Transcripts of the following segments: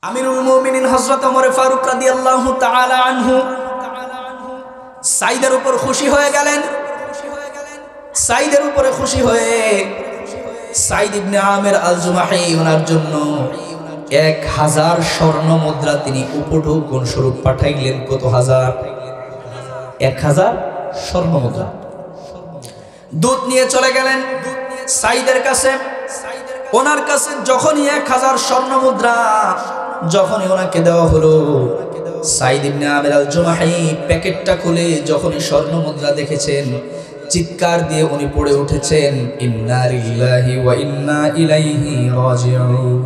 আমিরুল মুমিনিন হযরত ওমর ফারুক রাদিয়াল্লাহু তাআলা আনহু সাইদের উপর খুশি হয়ে গেলেন। সাইদের উপরে খুশি হয়ে সাইদ ইবনে আমির আল জুমাহি ওনার জন্য 1000 স্বর্ণ মুদ্রা তিনি উপঢৌকন স্বরূপ পাঠাইলেন। কত হাজার? 1000 স্বর্ণ মুদ্রা দূত নিয়ে চলে গেলেন সাইদের কাছে। ওনার কাছে যখনই 1000 স্বর্ণ মুদ্রা যখনই ওনাকে দেওয়া হলো, সাইদ ইবনে আমির আল জুমাহি প্যাকেটটা খুলে যখনই স্বর্ণ মুদ্রা দেখেছেন, চিৎকার দিয়ে উনি পড়ে উঠেছেন, ইন্না লিল্লাহি ওয়া ইন্না ইলাইহি রাজিউন।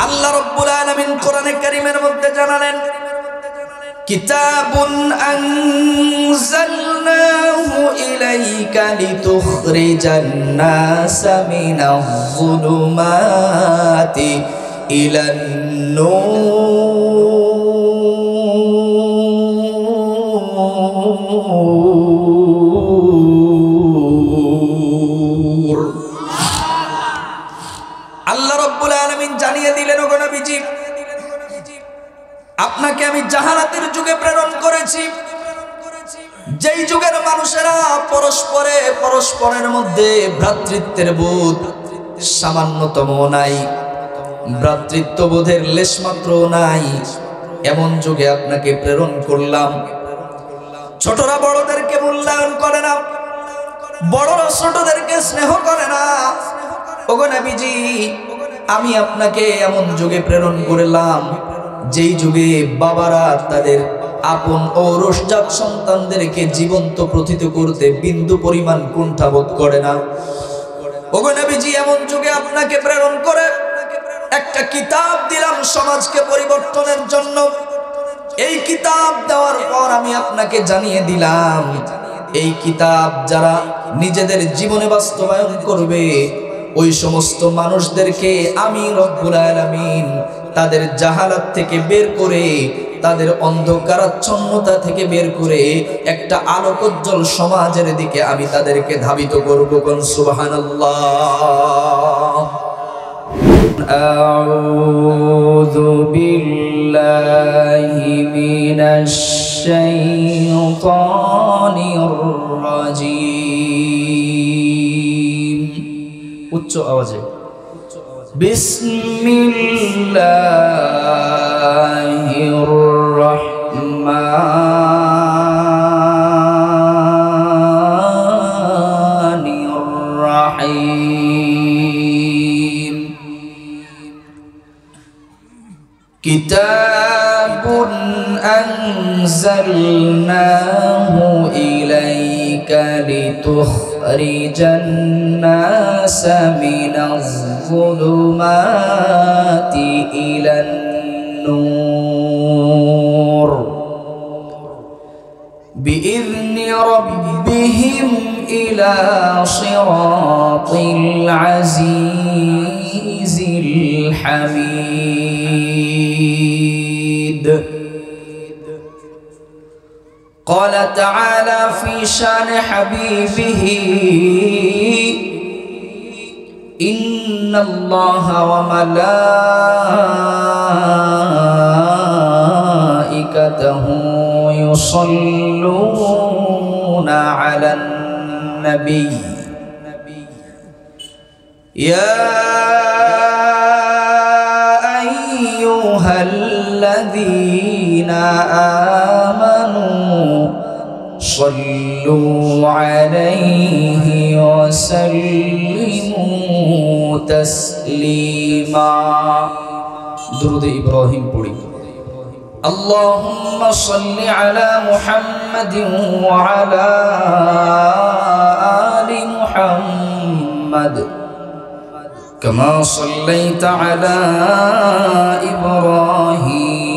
আল্লাহ রাব্বুল আলামিন কোরআনে কারীমের মধ্যে জানালেন, কিতাবুন আনজালনাহু ইলাইকা লিতুখরিজান নাসা মিনাজ যুলুমাতি ইলান নূর। আল্লাহ রাব্বুল আলামিন জানিয়ে দিলেন, ওগো নবীজি, আপনাকে আমি জাহালাতের যুগে প্রেরণ করেছি, যেই যুগের মানুষেরা পরস্পরের মধ্যে ভ্রাতৃত্বের বোধ সামান্যতম নাই, ভ্রাতৃত্ববোধের লেশমাত্র নাই, এমন যুগে আপনাকে প্রেরণ করলাম। ছোটরা বড়দেরকে মূল্যায়ন করে না, বড়রা ছোটদেরকে স্নেহ করে না। ওগো নবীজি, আমি আপনাকে এমন যুগে প্রেরণ করলাম যেই যুগে বাবারা তাদের আপন ঔরসজাত সন্তানদেরকে জীবন্ত প্রথিত করতে বিন্দু পরিমাণ কুণ্ঠাবোধ করে না। ওগো নবীজি, এমন যুগে আপনাকে প্রেরণ করে একটা কিতাব দিলাম সমাজকে পরিবর্তনের জন্য। এই কিতাব দেওয়ার পর আমি আপনাকে জানিয়ে দিলাম, এই কিতাব যারা নিজেদের জীবনে বাস্তবায়ন করবে, ওই সমস্ত মানুষদেরকে আমি রব্বুল আলামিন তাদের জাহালাত থেকে বের করে, তাদের অন্ধকারাচ্ছন্নতা থেকে বের করে একটা আলোকোজ্জ্বল সমাজের দিকে আমি তাদেরকে ধাবিত করব। কোন সুবহানাল্লাহ। আউযু বিল্লাহি মিনাশ শাইতানির রাজীম। উচ্চ আওয়াজে বিসমিল্লাহির রহমানির রহিম। কিতাবুন আনজালনাহু ইলাইকা লিতুখরিজান নাসা মিনাজ যুলুমাতি ইলান নূর বিইذনি রাব্বিহিম ইলা সিরাতিল আজিজিল হামিদ। قال تعالى في شان حبيبه إن الله وملائكته يصلون على النبي يا أيها الذين آمنوا صلوا عليه وسلموا تسليما। درود إبراهيم পড়ি। اللهم صل على محمد وعلى آل محمد كما صليت على إبراهيم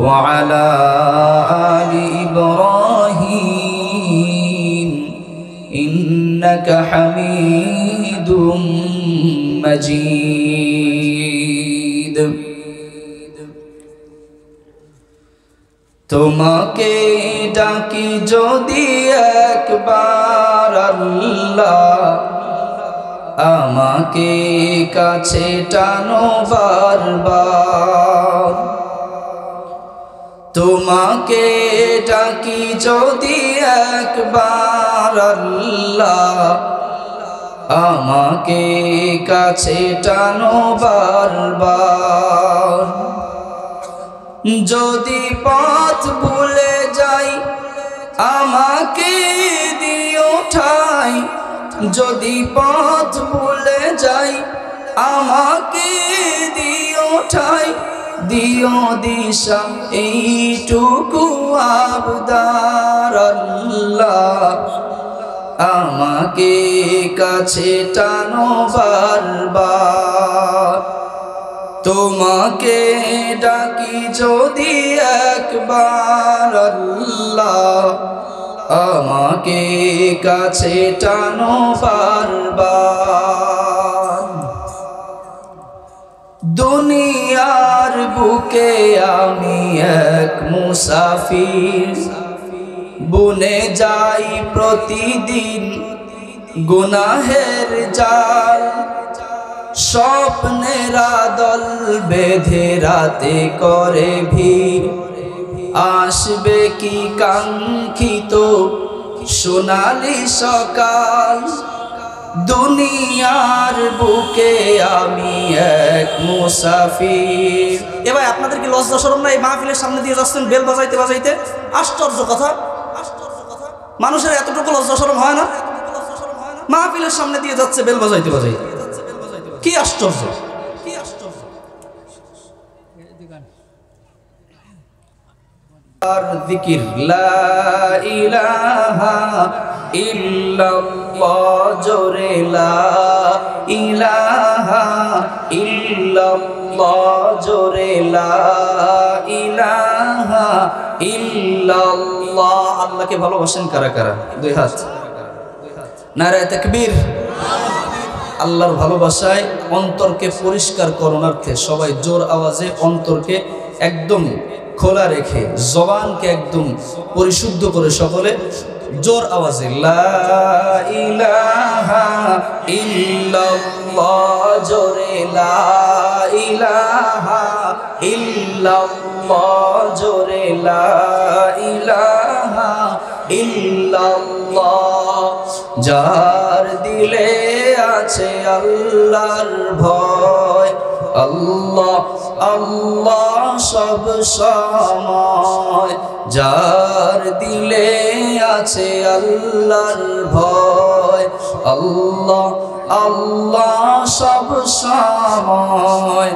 وعلى آل إبراهيم إنك حميد مجيد। তোমাকে ডাকি যদি একবার আল্লাহ, আমাকে কাছে টানো বারবার। তোমাকে ডাকি যদি একবার আল্লাহ, আমাকে কাছে টানো বারবার। যদি পথ ভুলে যাই আমাকে দিও ঠাই, যদি পথ ভুলে যাই আমাকে দিও ঠাই, দিও দিশা এইটুকু আবদার আল্লাহ, আমাকে কাছে টানো বারবার। তোমাকে ডাকি যদি একবার আল্লাহ, আমাকে কাছে টানো বারবার। দুনিয়ার বুকে আমি এক মুসাফির, বুনে যাই প্রতিদিন গুনাহের জাল। স্বপ্নেরা দল বেঁধে রাতে করে ভিড়, আসবে কি কাঙ্ক্ষিত সোনালি সকাল। দুনিয়ার বুকে আমি এক মুসাফির। এবার আপনাদের কি লজ্জা শরম না? এই মাহফিলের সামনে দিয়ে যাচ্ছেন বেল বাজাইতে বাজাইতে, আশ্চর্য কথা। মানুষের এতটুকু লজ্জা শরম হয় না? মাহফিলের সামনে দিয়ে যাচ্ছে বেল বাজাইতে বাজাইতে, কি আশ্চর্য! আর জিকির লা ইলাহা ইল্লাল্লাহ, জোরে লা ইলাহা ইল্লাল্লাহ, জোরে লা ইলাহা ইল্লাল্লাহ। আল্লাহকে ভালোবাসেন কারা কারা? দুই হাত। নারায়ে তাকবীর। আল্লাহর ভালোবাসায় অন্তরকে পরিষ্কার করণার্থে সবাই জোর আওয়াজে অন্তরকে একদম খোলা রেখে জবানকে একদম পরিশুদ্ধ করে সকলে জোর আওয়াজে লা ইলাহা ইল্লাল্লাহ, জোরে লা ইলাহা ইল্লাল্লাহ, জোরে লা ইলাহা ইল্লাল্লাহ। যার দিলে আছে আল্লাহর ভয়, আল্লাহ আল্লাহ সব সময়। যার দিলে আছে আল্লাহর ভয়, আল্লাহ আল্লাহ সব সময়।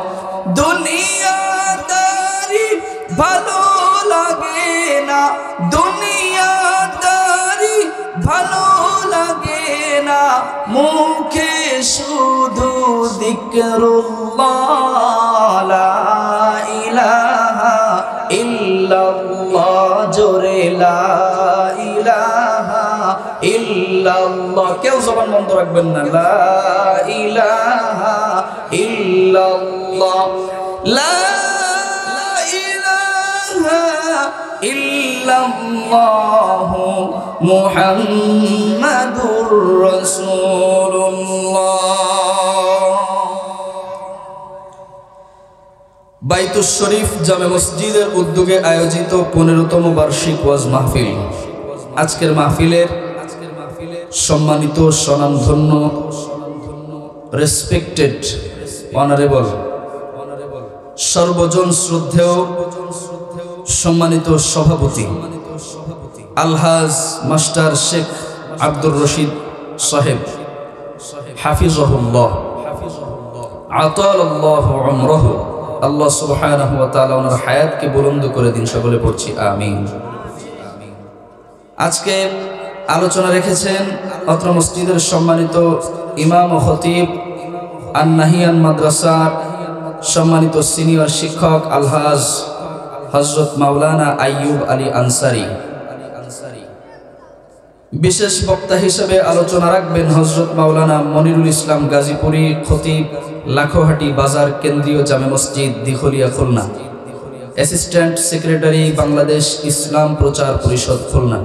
দুনিয়াদারি ভালো লাগে না, দুনিয়াদারি ভালো লাগে না, মুখে শুধু যিকরুল্লাহ লা ইলাহা ইল্লাল্লাহ, জোরে লা ইলাহা ইল্লাল্লাহ। কেউ জবান বন্ধ রাখবেন না। লা ইলাহা ইল্লাল্লাহ, লা ইলাহা ইল্লাল্লাহ মুহাম্মাদুর রাসূলুল্লাহ। বাইতুশ শরীফ জামে মসজিদের উদ্যোগে আয়োজিত 15তম বার্ষিক ওয়াজ মাহফিল। আজকের মাহফিলের সম্মানিত স্বনামধন্য রেসপেক্টেড অনারেবল সর্বজন শ্রদ্ধেয় সম্মানিত সভাপতি আলহাজ মাস্টার শেখ আব্দুর রশিদ সাহেব হাফিজাহুল্লাহ আতালাল্লাহু উমরাহু, আল্লাহ সুবহানাহু ওয়া তাআলা ওনার হায়াতকে বুলন্দ করে দিন। সকলে পড়ছি আমিন। আজকে আলোচনা রেখেছেন অত্র মসজিদের সম্মানিত ইমাম ও খতিব আন-নাহিয়ান মাদ্রাসার সম্মানিত সিনিয়র শিক্ষক আলহাজ হযরত মাওলানা আইয়ুব আলী আনসারী। বিশেষ বক্তা হিসেবে আলোচনা রাখবেন হযরত মাওলানা মনিরুল ইসলাম গাজীপুরী, খতিব লাখোহাটি বাজার কেন্দ্রীয় জামে মসজিদ দিঘলিয়া খুলনা, অ্যাসিস্ট্যান্ট সেক্রেটারি বাংলাদেশ ইসলাম প্রচার পরিষদ খুলনা।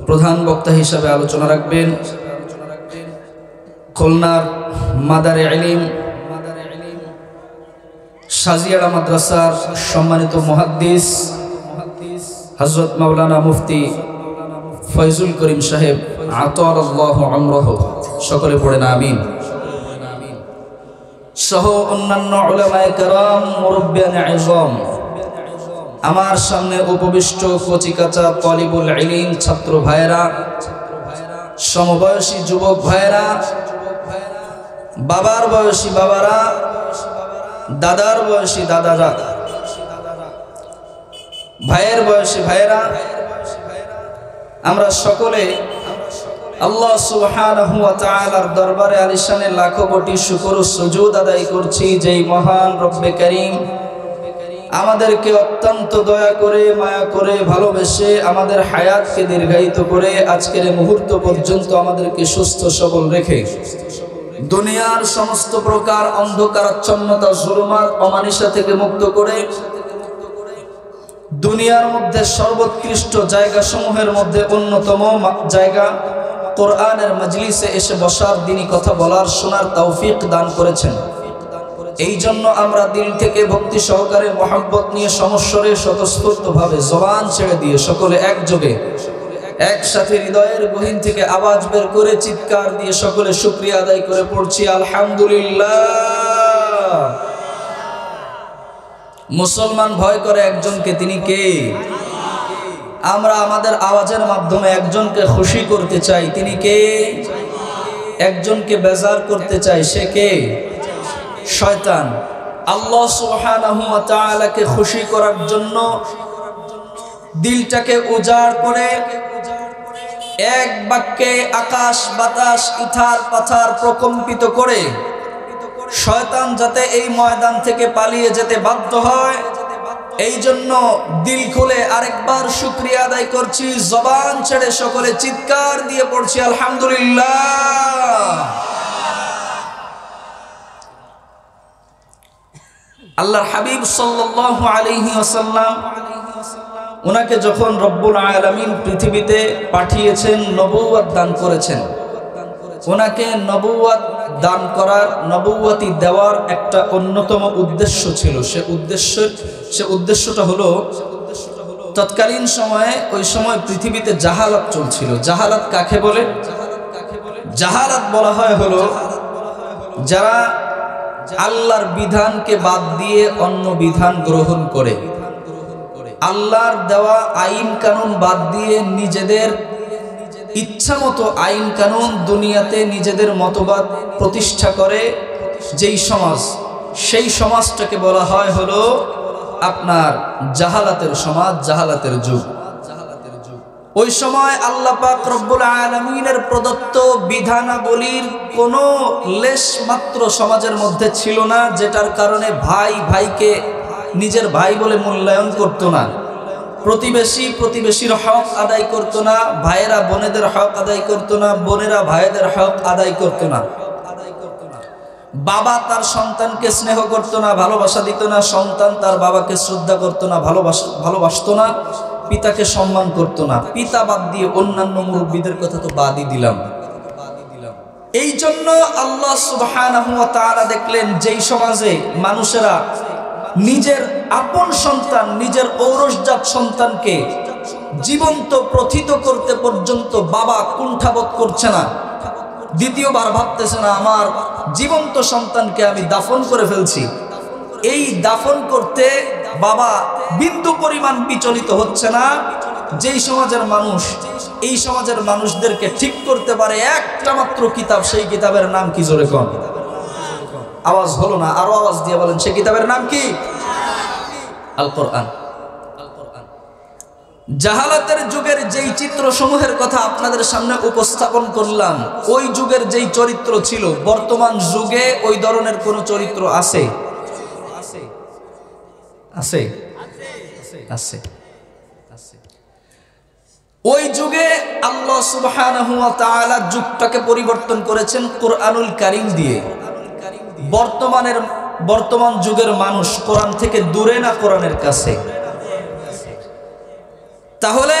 প্রধান বক্তা হিসেবে আলোচনা রাখবেন খুলনার মাদারে ইলম সাজিয়ারা মাদ্রাসার সম্মানিত মুহাদ্দিস হযরত মাওলানা মুফতি ফয়জুল করিম সাহেব আতারাল্লাহু আমরাহু, সকলে পড়েন আমিন। সহ অন্যান্য উলামায়ে কেরাম, মুরব্বিয়ান ইজম, আমার সামনে উপবিষ্ট কচিকাচা তালিবুল ইলম ছাত্র ভাইরা, সমবয়সী যুবক ভাইরা, বাবার বয়সী বাবারা, দাদার বয়সী দাদারা, ভাইয়ের বয়সী ভাইয়েরা, আমরা সকলে আল্লাহ সুবহানাহু ওয়া তাআলার দরবারে আলিশানে লাখো কোটি শুকর ও সুজুদ আদায় করছি, যেই মহান রব্বে কারীম আমাদেরকে অত্যন্ত দয়া করে, মায়া করে, ভালোবেসে আমাদের হায়াতকে দীর্ঘায়িত করে আজকের মুহূর্ত পর্যন্ত আমাদেরকে সুস্থ সবল রেখে দুনিয়ার সমস্ত প্রকার অন্ধকারাচ্ছন্নতা, জুলুমাত, অমানিসা থেকে মুক্ত করে দুনিয়ার মধ্যে সর্বোৎকৃষ্ট জায়গা সমূহের মধ্যে অন্যতম জায়গা কোরআনের মজলিসে এসে বসার, দিনী কথা বলার, শোনার তৌফিক দান করেছেন। এই জন্য আমরা দিল থেকে ভক্তি সহকারে মহব্বত নিয়ে সমস্বরে স্বতঃস্ফূর্তভাবে জবান ছেড়ে দিয়ে সকলে একযোগে একসাথে হৃদয়ের গহীন থেকে আওয়াজ বের করে চিৎকার দিয়ে সকলে শুকরিয়া আদায় করে পড়ছি আলহামদুলিল্লাহ। মুসলমান ভয় করে একজনকে, তিনি কে? আমরা আমাদের আওয়াজের মাধ্যমে একজনকে খুশি করতে চাই, তিনি কে? একজনকে বেজার করতে চাই, সে কে? শয়তান। আল্লাহ সুবহানাহু ওয়া তাআলাকে খুশি করার জন্য দিলটাকে উজাড় করে এক বাক্যে আকাশ বাতাস ইথার পাথার প্রকম্পিত করে শয়তান যাতে এই ময়দান থেকে পালিয়ে যেতে বাধ্য হয়, এই জন্য দিল খুলে আরেকবার শুকরিয়া আদায় করছি, জবান ছেড়ে সকলে চিৎকার দিয়ে পড়ছি আলহামদুলিল্লাহ। আল্লাহর হাবিব সাল্লাল্লাহু আলাইহি ওয়াসাল্লাম, ওনাকে যখন রব্বুল আলামিন পৃথিবীতে পাঠিয়েছেন, নবুয়ত দান করেছেন, ওনাকে নবুয়ত দান করার, নবুয়তি দেওয়ার একটা অন্যতম উদ্দেশ্য ছিল। সে উদ্দেশ্যটা হলো তৎকালীন সময়ে, ওই সময় পৃথিবীতে জাহালাত চলছিল। জাহালাত কাকে বলে? জাহালাত বলা হয় হলো যারা আল্লাহর বিধানকে বাদ দিয়ে অন্য বিধান গ্রহণ করে, আল্লাহর দেওয়া আইন কানুন বাদ দিয়ে নিজেদের ইচ্ছা মতো আইন কানুন দুনিয়াতে নিজেদের মতবাদ প্রতিষ্ঠা করে যেই সমাজ, সেই সমাজটাকে বলা হয় হলো আপনার জাহালাতের সমাজ, জাহালাতের যুগ। ওই সময় আল্লাহ পাক রব্বুল আলামিনের প্রদত্ত বিধানাবলীর কোনো লেশ মাত্র সমাজের মধ্যে ছিল না, যেটার কারণে ভাই ভাইকে নিজের ভাই বলে মূল্যায়ন করতো না, প্রতিবেশী প্রতিবেশীর হক আদায় করতো না, ভাইয়েরা বোনেদের হক আদায় করতো না, বোনেরা ভাইদের হক আদায় করতো না, বাবা তার সন্তানকে স্নেহ করতো না, ভালোবাসা দিত না, সন্তান তার বাবাকে শ্রদ্ধা করতো না, ভালোবাসতো না, পিতাকে সম্মান করতো না। পিতা বাদ দিয়ে অন্যান্য মুরব্বীদের কথা তো বাদই দিলাম। এই জন্য আল্লাহ সুবহানাহু ওয়া তাআলা দেখলেন যেই সমাজে মানুষেরা নিজের আপন সন্তান, নিজের ঔরসজাত সন্তানকে জীবন্ত প্রথিত করতে পর্যন্ত বাবা কুণ্ঠাবোধ করছে না, দ্বিতীয়বার ভাবতেছে না আমার জীবন্ত সন্তানকে আমি দাফন করে ফেলছি, এই দাফন করতে বাবা বিন্দু পরিমাণ বিচলিত হচ্ছে না। যেই সমাজের মানুষ এই সমাজের মানুষদেরকে ঠিক করতে পারে একটা মাত্র কিতাব, সেই কিতাবের নাম কি? জোরে কোন? আওয়াজ হলো না, আরো আওয়াজ দিয়ে বলেন, সেই কিতাবের নাম কি? আল কোরআন। জাহালাতের যুগের যেই চিত্র সমূহের কথা আপনাদের সামনে উপস্থাপন করলাম, ওই যুগের যেই চরিত্র ছিল, বর্তমান যুগে ওই ধরনের কোন চরিত্র আছে? আছে, আছে। ওই যুগে আল্লাহ সুবহানাহু ওয়া তাআলা যুগটাকে পরিবর্তন করেছেন কোরআনুল কারীম দিয়ে। বর্তমান যুগের মানুষ কোরআন থেকে দূরে না কোরআনের কাছে? তাহলে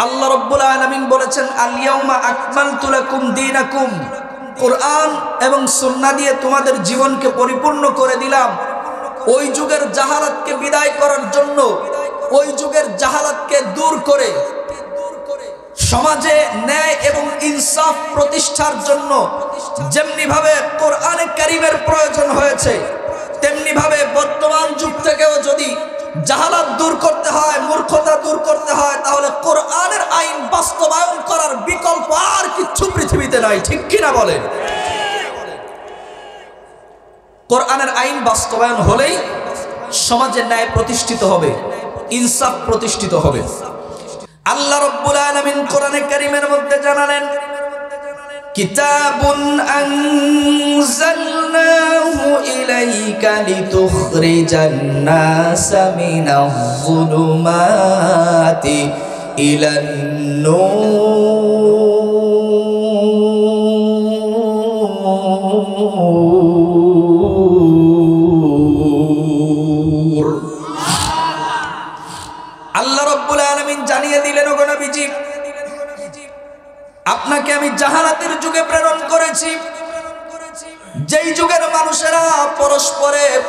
আল্লাহ রাব্বুল আলামিন বলেছেন, আল ইয়াউমা আকমালতু লাকুম দীনাকুম, কোরআন এবং সুন্নাহ দিয়ে তোমাদের জীবনকে পরিপূর্ণ করে দিলাম। ওই যুগের জাহালাতকে বিদায় করার জন্য, ওই যুগের জাহালাতকে দূর করে সমাজে ন্যায় এবং ইনসাফ প্রতিষ্ঠার জন্য যেমনি ভাবে কোরআনে কারীমের প্রয়োজন হয়েছে, তেমনি ভাবে বর্তমান যুগ থেকেও যদি জাহালাত দূর করতে হয়, মূর্খতা দূর করতে হয়, তাহলে কোরআনের আইন বাস্তবায়ন করার বিকল্প আর কিছু পৃথিবীতে নাই। ঠিক কিনা বলেন? কোরআনের আইন বাস্তবায়ন হলেই সমাজে ন্যায় প্রতিষ্ঠিত হবে, ইনসাফ প্রতিষ্ঠিত হবে। আল্লাহ রাব্বুল আলামিন কোরআনে কারীমের মধ্যে জানালেন, কিতাবুন আনজালনাহু ইলাইকা লিতুখরিজান নাসা মিনাজ যুলুমাতি ইলান নূর। আল্লাহ রাব্বুল আলামিন জানিয়ে দিলেন, ওগো নবীজি, আপনাকে আমি জাহালাতের যুগে প্রেরণ করেছি, যেই যুগের মানুষেরা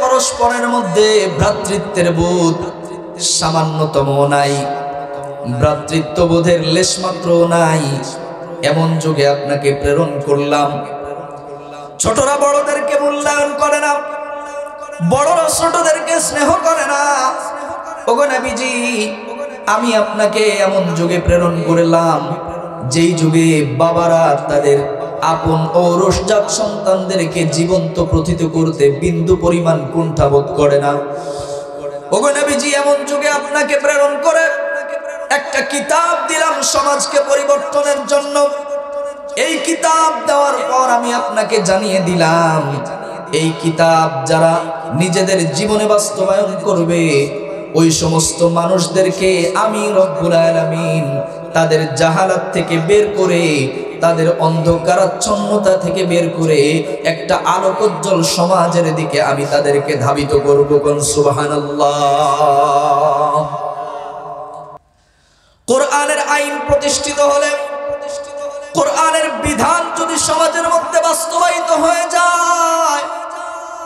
পরস্পরের মধ্যে ভ্রাতৃত্বের বোধ সামান্যতম নাই, ভ্রাতৃত্ববোধের লেশমাত্র নাই, এমন যুগে আপনাকে প্রেরণ করলাম। ছোটরা বড়দেরকে মূল্যায়ন করে না, বড়রা ছোটদেরকে স্নেহ করে না। ওগো নবীজি, আমি আপনাকে এমন যুগে প্রেরণ করলাম যেই যুগে বাবারা তাদের আপন ঔরসজাত সন্তানদেরকে জীবন্ত প্রথিত করতে বিন্দু পরিমাণ কুণ্ঠাবোধ করে না। ওগো নবীজি, এমন যুগে আপনাকে প্রেরণ করে একটা কিতাব দিলাম সমাজকে পরিবর্তনের জন্য। এই কিতাব দেওয়ার পর আমি আপনাকে জানিয়ে দিলাম, এই কিতাব যারা নিজেদের জীবনে বাস্তবায়ন করবে, ওই সমস্ত মানুষদেরকে আমি রব্বুল আলামিন তাদের জাহালাত থেকে বের করে, তাদের অন্ধকারাচ্ছন্নতা থেকে বের করে একটা আলোকোজ্জ্বল সমাজের দিকে আমি তাদেরকে ধাবিত করব। সুবহানাল্লাহ। কোরআনের আইন প্রতিষ্ঠিত হলে, কোরআনের বিধান যদি সমাজের মধ্যে বাস্তবায়িত হয়ে যায়,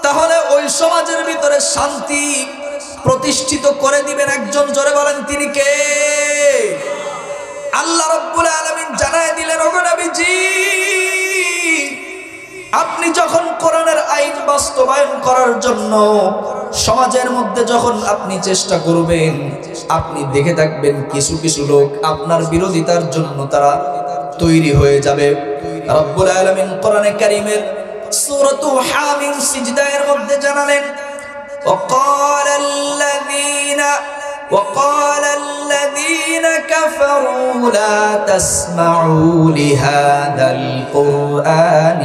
তাহলে ওই সমাজের ভিতরে শান্তি প্রতিষ্ঠিত করে দিবেন একজন। জোরে বলেন, তিনি কে? আল্লাহ রাব্বুল আলামিন জানায় দিলেন, ওগো নবীজি, আপনি যখন কোরআনের আইন বাস্তবায়ন করার জন্য সমাজের মধ্যে যখন আপনি চেষ্টা করবেন, আপনি দেখে থাকবেন কিছু কিছু লোক আপনার বিরোধিতার জন্য তারা তৈরি হয়ে যাবে। রব্বুল আলামিন কোরআনে কারীমের সূরাতু হামিম সিজদার মধ্যে জানালেন, وقال الذين كفروا لا تسمعوا لهذا القرآن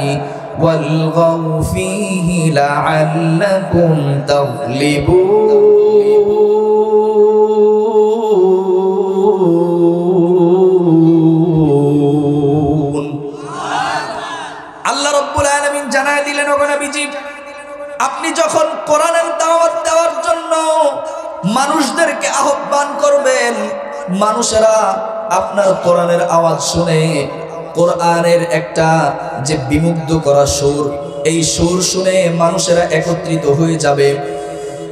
والغوا فيه لعلكم تغلبون। আল্লাহ রাব্বুল আলামিন জানায় দিলেন, ওগো নবীজি, আপনি যখন কোরআনের দাওয়াত দেওয়ার জন্য মানুষদেরকে আহ্বান করবেন, মানুষেরা আপনার কোরআনের আওয়াজ শুনে, কোরআনের একটা যে বিমুগ্ধ করা সুর, এই সুর শুনে মানুষেরা একত্রিত হয়ে যাবে।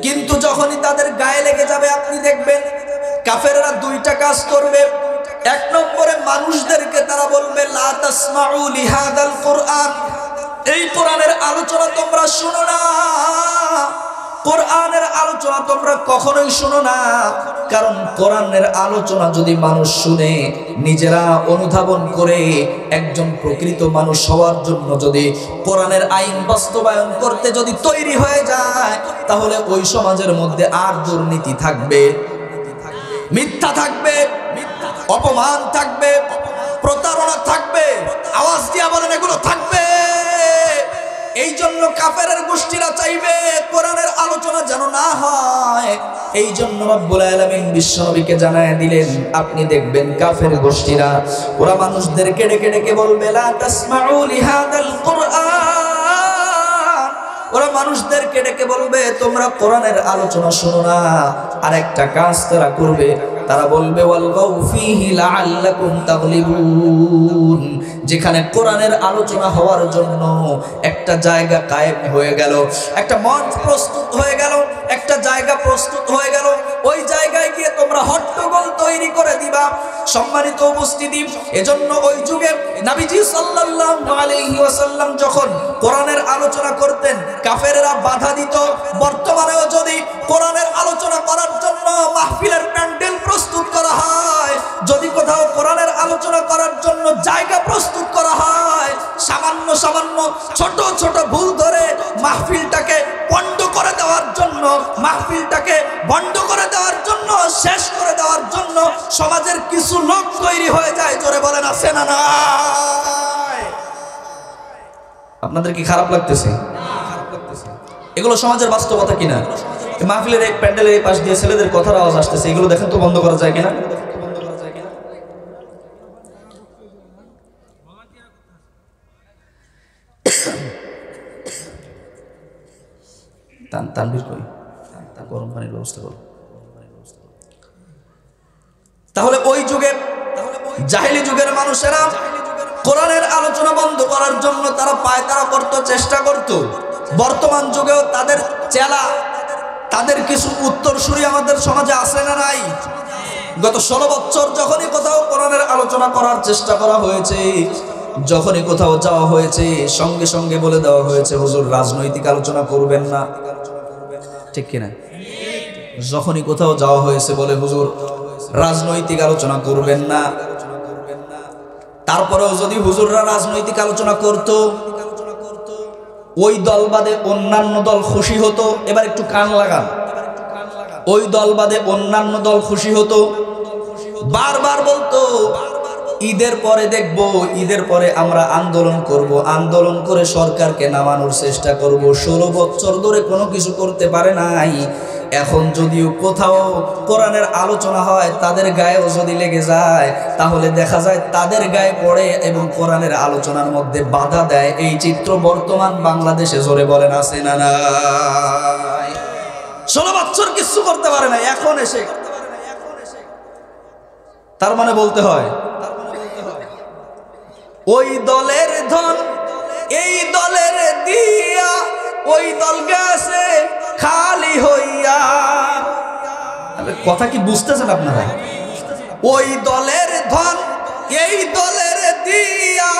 কিন্তু যখনই তাদের গায়ে লেগে যাবে, আপনি দেখবেন কাফেররা দুইটা কাজ করবে। এক নম্বরে মানুষদেরকে তারা বলবে, লা তাসমাউ লিহাদাল কোরআন, এই কোরআনের আলোচনা তোমরা শুনো না, কোরআনের আলোচনা তোমরা কখনোই শুনো না। কারণ কোরআনের আলোচনা যদি মানুষ শুনে, নিজেরা অনুধাবন করে একজন প্রকৃত মানুষ হওয়ার জন্য যদি কোরআনের আইন বাস্তবায়ন করতে যদি তৈরি হয়ে যায়, তাহলে ওই সমাজের মধ্যে আর দুর্নীতি থাকবে, মিথ্যা থাকবে, অপমান থাকবে, প্রতারণা থাকবে। আওয়াজ দিয়া বলেন, এগুলো থাকবে। এই জন্য কাফেরের গোষ্ঠীরা চাইবে কোরআনের আলোচনা যেন না হয়। এই জন্য রব্বুল আলামিন বিশ্বনবীকে জানায় দিলেন, আপনি দেখবেন কাফের গোষ্ঠীরা ওরা মানুষদেরকে ডেকে ডেকে বলবে, লা তাসমাউ লিহাদাল কোরআন, ওরা মানুষদেরকে ডেকে বলবে তোমরা কোরআনের আলোচনা শোনো না। আর একটা কাজ তারা করবে, তারা বলবে ওয়ালগাউ ফীহি লাআল্লাকুম তাগলিবুন, যেখানে কোরআনের আলোচনা হওয়ার জন্য একটা জায়গা কায়েম হয়ে গেল, একটা মঞ্চ প্রস্তুত হয়ে গেল, একটা জায়গা প্রস্তুত হয়ে গেল, ওই জায়গায় গিয়ে তোমরা হট্টগোল তৈরি করে দিবা। সম্মানিত উপস্থিতি, এজন্য ওই যুগে নবীজি সাল্লাল্লাহু আলাইহি ওয়াসাল্লাম যখন কোরআনের আলোচনা করতেন, কাফেররা বাধা দিত। বর্তমানেও যদি কোরআনের আলোচনা করার জন্য মাহফিলের প্যান্ডেল প্রস্তুত করা হয়, যদি কোথাও কোরআনের আলোচনা করার জন্য জায়গা প্রস্তুত করা হয়, সামান্য সামান্য ছোট ছোট ভুল ধরে মাহফিলটাকে বন্ধ করে দেওয়ার জন্য, মাহফিলটাকে বন্ধ করে দেওয়ার জন্য, শেষ করে দেওয়ার জন্য সমাজের কিছু লোক তৈরি হয়ে যায়। জোরে বলেন আছে না নাই? আপনাদের কি খারাপ লাগতেছে? এগুলো সমাজের বাস্তবতা কিনা? মাহফিলের এক প্যান্ডেলের এই পাশ দিয়ে ছেলেদের কথার আওয়াজ আসতেছে, এগুলো দেখেন তো বন্ধ করা যায় কিনা? তানভীর কই? গরম পানির ব্যবস্থা করো। তাহলে ওই যুগে, জাহেলি যুগের মানুষেরা কোরআনের আলোচনা বন্ধ করার জন্য তারা পায়তারা করত, চেষ্টা করত। বর্তমান যুগেও তাদের চেলা, তাদের কিছু উত্তরসূরি আমাদের সমাজে আছে না নাই? গত 16 বছর যখনই কোথাও কোরআনের আলোচনা করার চেষ্টা করা হয়েছে, যখনই কোথাও যাওয়া হয়েছে, সঙ্গে সঙ্গে বলে দেওয়া হয়েছে হুজুর রাজনৈতিক আলোচনা করবেন না। ঠিক কিনা? যখনই কোথাও যাওয়া হয়েছে বলে হুজুর রাজনৈতিক আলোচনা করবেন না। তারপরেও যদি হুজুররা রাজনৈতিক আলোচনা করত, ওই দল বাদে অন্যান্য দল খুশি হতো। এবার একটু কান লাগান, ওই দল বাদে অন্যান্য দল খুশি হতো। বারবার বলতো ঈদের পরে দেখব, ঈদের পরে আমরা আন্দোলন করব, আন্দোলন করে সরকারকে নামানোর চেষ্টা করব। 16 বছর ধরে কোনো কিছু করতে পারে নাই। এখন যদিও কোথাও কোরআনের আলোচনা হয়, তাদের গায়েও যদি লেগে যায়, তাহলে দেখা যায় তাদের গায়ে পড়ে এবং কোরআনের আলোচনার মধ্যে বাধা দেয়। এই চিত্র বর্তমান বাংলাদেশে জোরে বলেন আছে না নাই? 16 বছর কিছু করতে পারে না, এখন এসে তার মানে বলতে হয় ওই দলের ধন এই দলের দিয়া, ওই দল গেছে খালি হইয়া। কথা কি বুঝতেছেন আপনারা? ওই দলের ধন এই দলের দিয়া,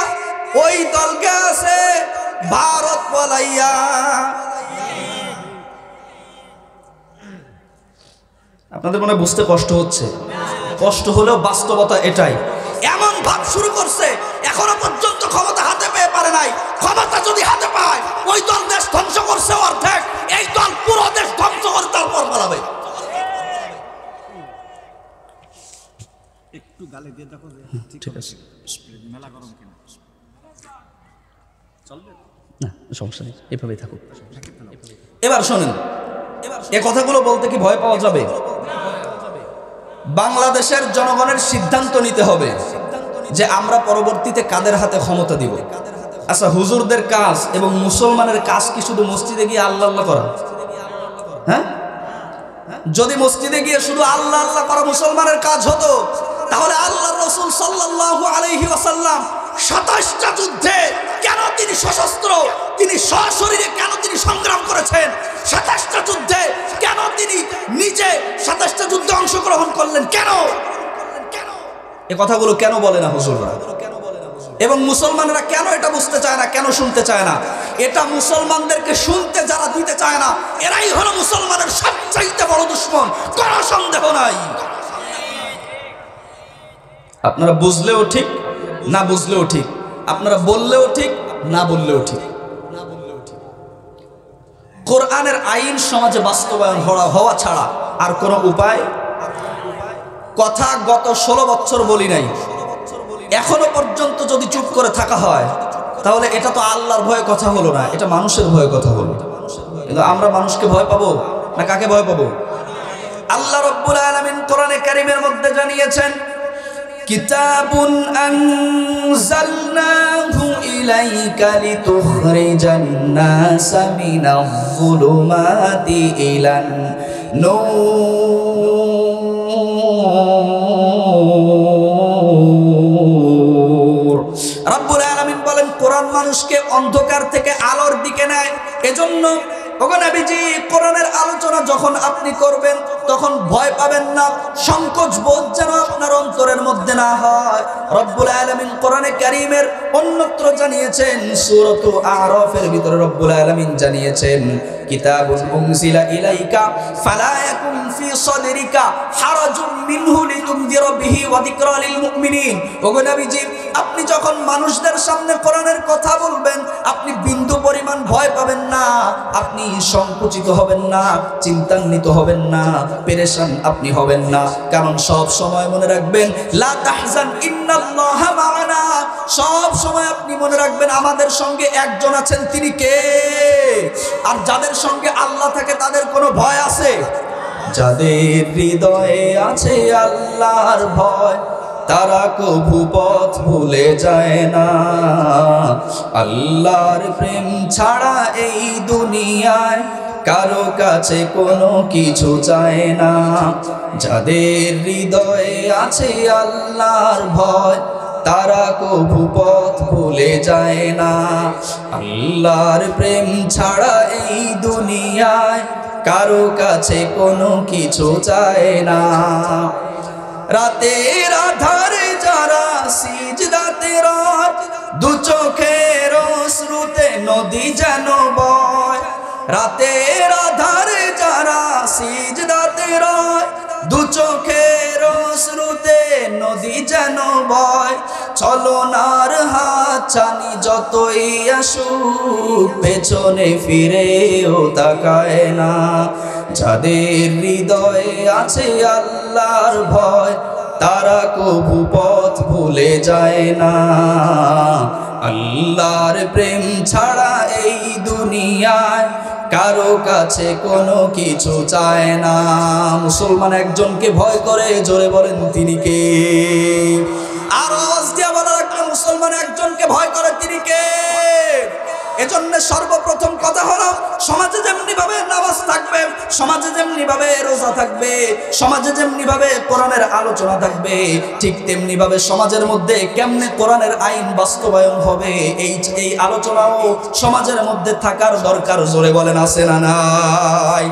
ওই দল গেছে ভারত পলাইয়া। আপনাদের মনে বুঝতে কষ্ট হচ্ছে? কষ্ট হলেও বাস্তবতা এটাই। এমন ভাব শুরু করছে, এখনো পর্যন্ত ক্ষমতা হাতে পেয়ে পারে নাই। ক্ষমতা যদি হাতে পায়, ওই দল দেশ ধ্বংস করছে অর্ধেক, এই দল পুরো দেশ ধ্বংস করে তারপর পালাবে। একটু গালে দিয়ে দেখো, ঠিক আছে, মেলা গরম কিনা চলবে না, সমস্যা নেই, এভাবেই থাকুক। এবার শোনেন, এই কথাগুলো বলতে কি ভয় পাওয়া যাবে? বাংলাদেশের জনগণের সিদ্ধান্ত নিতে হবে যে আমরা পরবর্তীতে কাদের হাতে ক্ষমতা দিব। আচ্ছা, হুজুরদের কাজ এবং মুসলমানের কাজ কি শুধু মসজিদে গিয়ে আল্লাহ আল্লাহ করা? হ্যাঁ, যদি মসজিদে গিয়ে শুধু আল্লাহ আল্লাহ করা মুসলমানের কাজ হতো, তাহলে আল্লাহর রাসূল সাল্লাল্লাহু আলাইহি ওয়াসাল্লাম 27টা যুদ্ধে কেন তিনি সশস্ত্র, তিনি সশরীরে কেন তিনি সংগ্রাম করেছেন? 27টা যুদ্ধে কেন তিনি নিজে 27টা যুদ্ধে অংশগ্রহণ করলেন? কেন? এই কথাগুলো কেন বলে না হুজুররা? এবং মুসলমানরা কেন এটা বুঝতে চায় না, কেন শুনতে চায় না? এটা মুসলমানদেরকে শুনতে যারা দিতে চায় না, এরাই হলো মুসলমানের সবচাইতে বড় দুশমন, কোনো সন্দেহ নাই। আপনারা বুঝলেও ঠিক, না বুঝলেও ঠিক, আপনারা বললেও ঠিক, না বললেও ঠিক। কোরআনের আইন সমাজে বাস্তবায়ন হওয়া ছাড়া আর কোনো উপায়। কথা গত 16 বছর বলি নাই, এখনো পর্যন্ত যদি চুপ করে থাকা হয়, তাহলে এটা তো আল্লাহর ভয়ে কথা হলো না, এটা মানুষের ভয়ে কথা হলো। কিন্তু আমরা মানুষকে ভয় পাবো না কাকে ভয় পাবো? আল্লাহ রাব্বুল আলামিন কোরআনে কারীমের মধ্যে জানিয়েছেন, কিতাবুন আনজালনাহু ইলাইকা লিতুখরিজান নাসা মিনাজ যুলুমাতি ইলান নূর। রাব্বুল মানুষকে অন্ধকার থেকে আলোর দিকে নেয়। এজন্য ওগো নবীজি, কোরআনের আলোচনা যখন আপনি করবেন তখন ভয় পাবেন না, সংকোচ বোধ যেন আপনার অন্তরের মধ্যে না হয়। রব্বুল আলামিন কোরআনে কারীমের অন্যত্র জানিয়েছেন, সূরাত আরাফের ভিতরে রব্বুল আলামিন জানিয়েছেন, কিতাবুন উনজিলা ইলাইকা ফালা ইয়াকুন ফি সাদরিকা হারাজুম মিনহু লিতুনযিরা বিহি ওয়া যিকরা লিল মুমিনিন। ওগো নবীজি, আপনি যখন মানুষদের সামনে কোরআনের কথা বলবেন, আপনি বিন্দু পরিমাণ ভয় পাবেন না, আপনি সংকুচিত হবেন না, চিন্তান্বিত হবেন না, পেরেশান আপনি হবেন না। কারণ সব সময় মনে রাখবেন, লা তাহজান ইন্নাল্লাহা মা'ানা। সব সময় আপনি মনে রাখবেন আমাদের সঙ্গে একজন আছেন, তিনি কে? আর যাদের সঙ্গে আল্লাহ থাকে তাদের কোনো ভয় আছে? যাদের হৃদয়ে আছে আল্লাহর ভয়, তারা কভু পথ ভুলে যায় না। আল্লাহর প্রেম ছাড়া এই দুনিয়ায় কারো কাছে কোনো কিছু চায় না। যাদের হৃদয়ে আছে আল্লাহর ভয়, তারা কভু পথ ভুলে যায় না। আল্লাহর প্রেম ছাড়া এই দুনিয়ায় কারো কাছে কোনো কিছু চায় না। রাতের আধারে যারা সিজদাতে রয়, দু চোখের অশ্রুতে নদী যেন বয়। রাতের আধারে যারা সিজদাতে রয়, দু চোখের অশ্রুতে নদী যেন বয়। চলনার হাত ছানি যতই আসুক, পেছনে ফিরেও তাকায় না। যাদের হৃদয়ে আছে আল্লাহর ভয়, তারা কভু পথ ভুলে যায় না। আল্লাহর প্রেম ছাড়া এই দুনিয়ায় কারো কাছে কোনো কিছু চায় না। মুসলমান একজনকে ভয় করে, জোরে বলেন তিনি কে? আর আওয়াজ দিয়ে বলা রাখবে, মুসলমান একজনকে ভয় করে, তিনি কে? এজন্য সর্বপ্রথম কথা হলো, সমাজে যেমনি ভাবে নামাজ থাকবে, সমাজে যেমনি ভাবে রোজা থাকবে, সমাজে যেমনি ভাবে কোরআনের আলোচনা থাকবে, ঠিক তেমনি ভাবে সমাজের মধ্যে কেমনে কোরআনের আইন বাস্তবায়ন হবে, এই আলোচনাও সমাজের মধ্যে থাকার দরকার। জোরে বলেন আছে না নাই?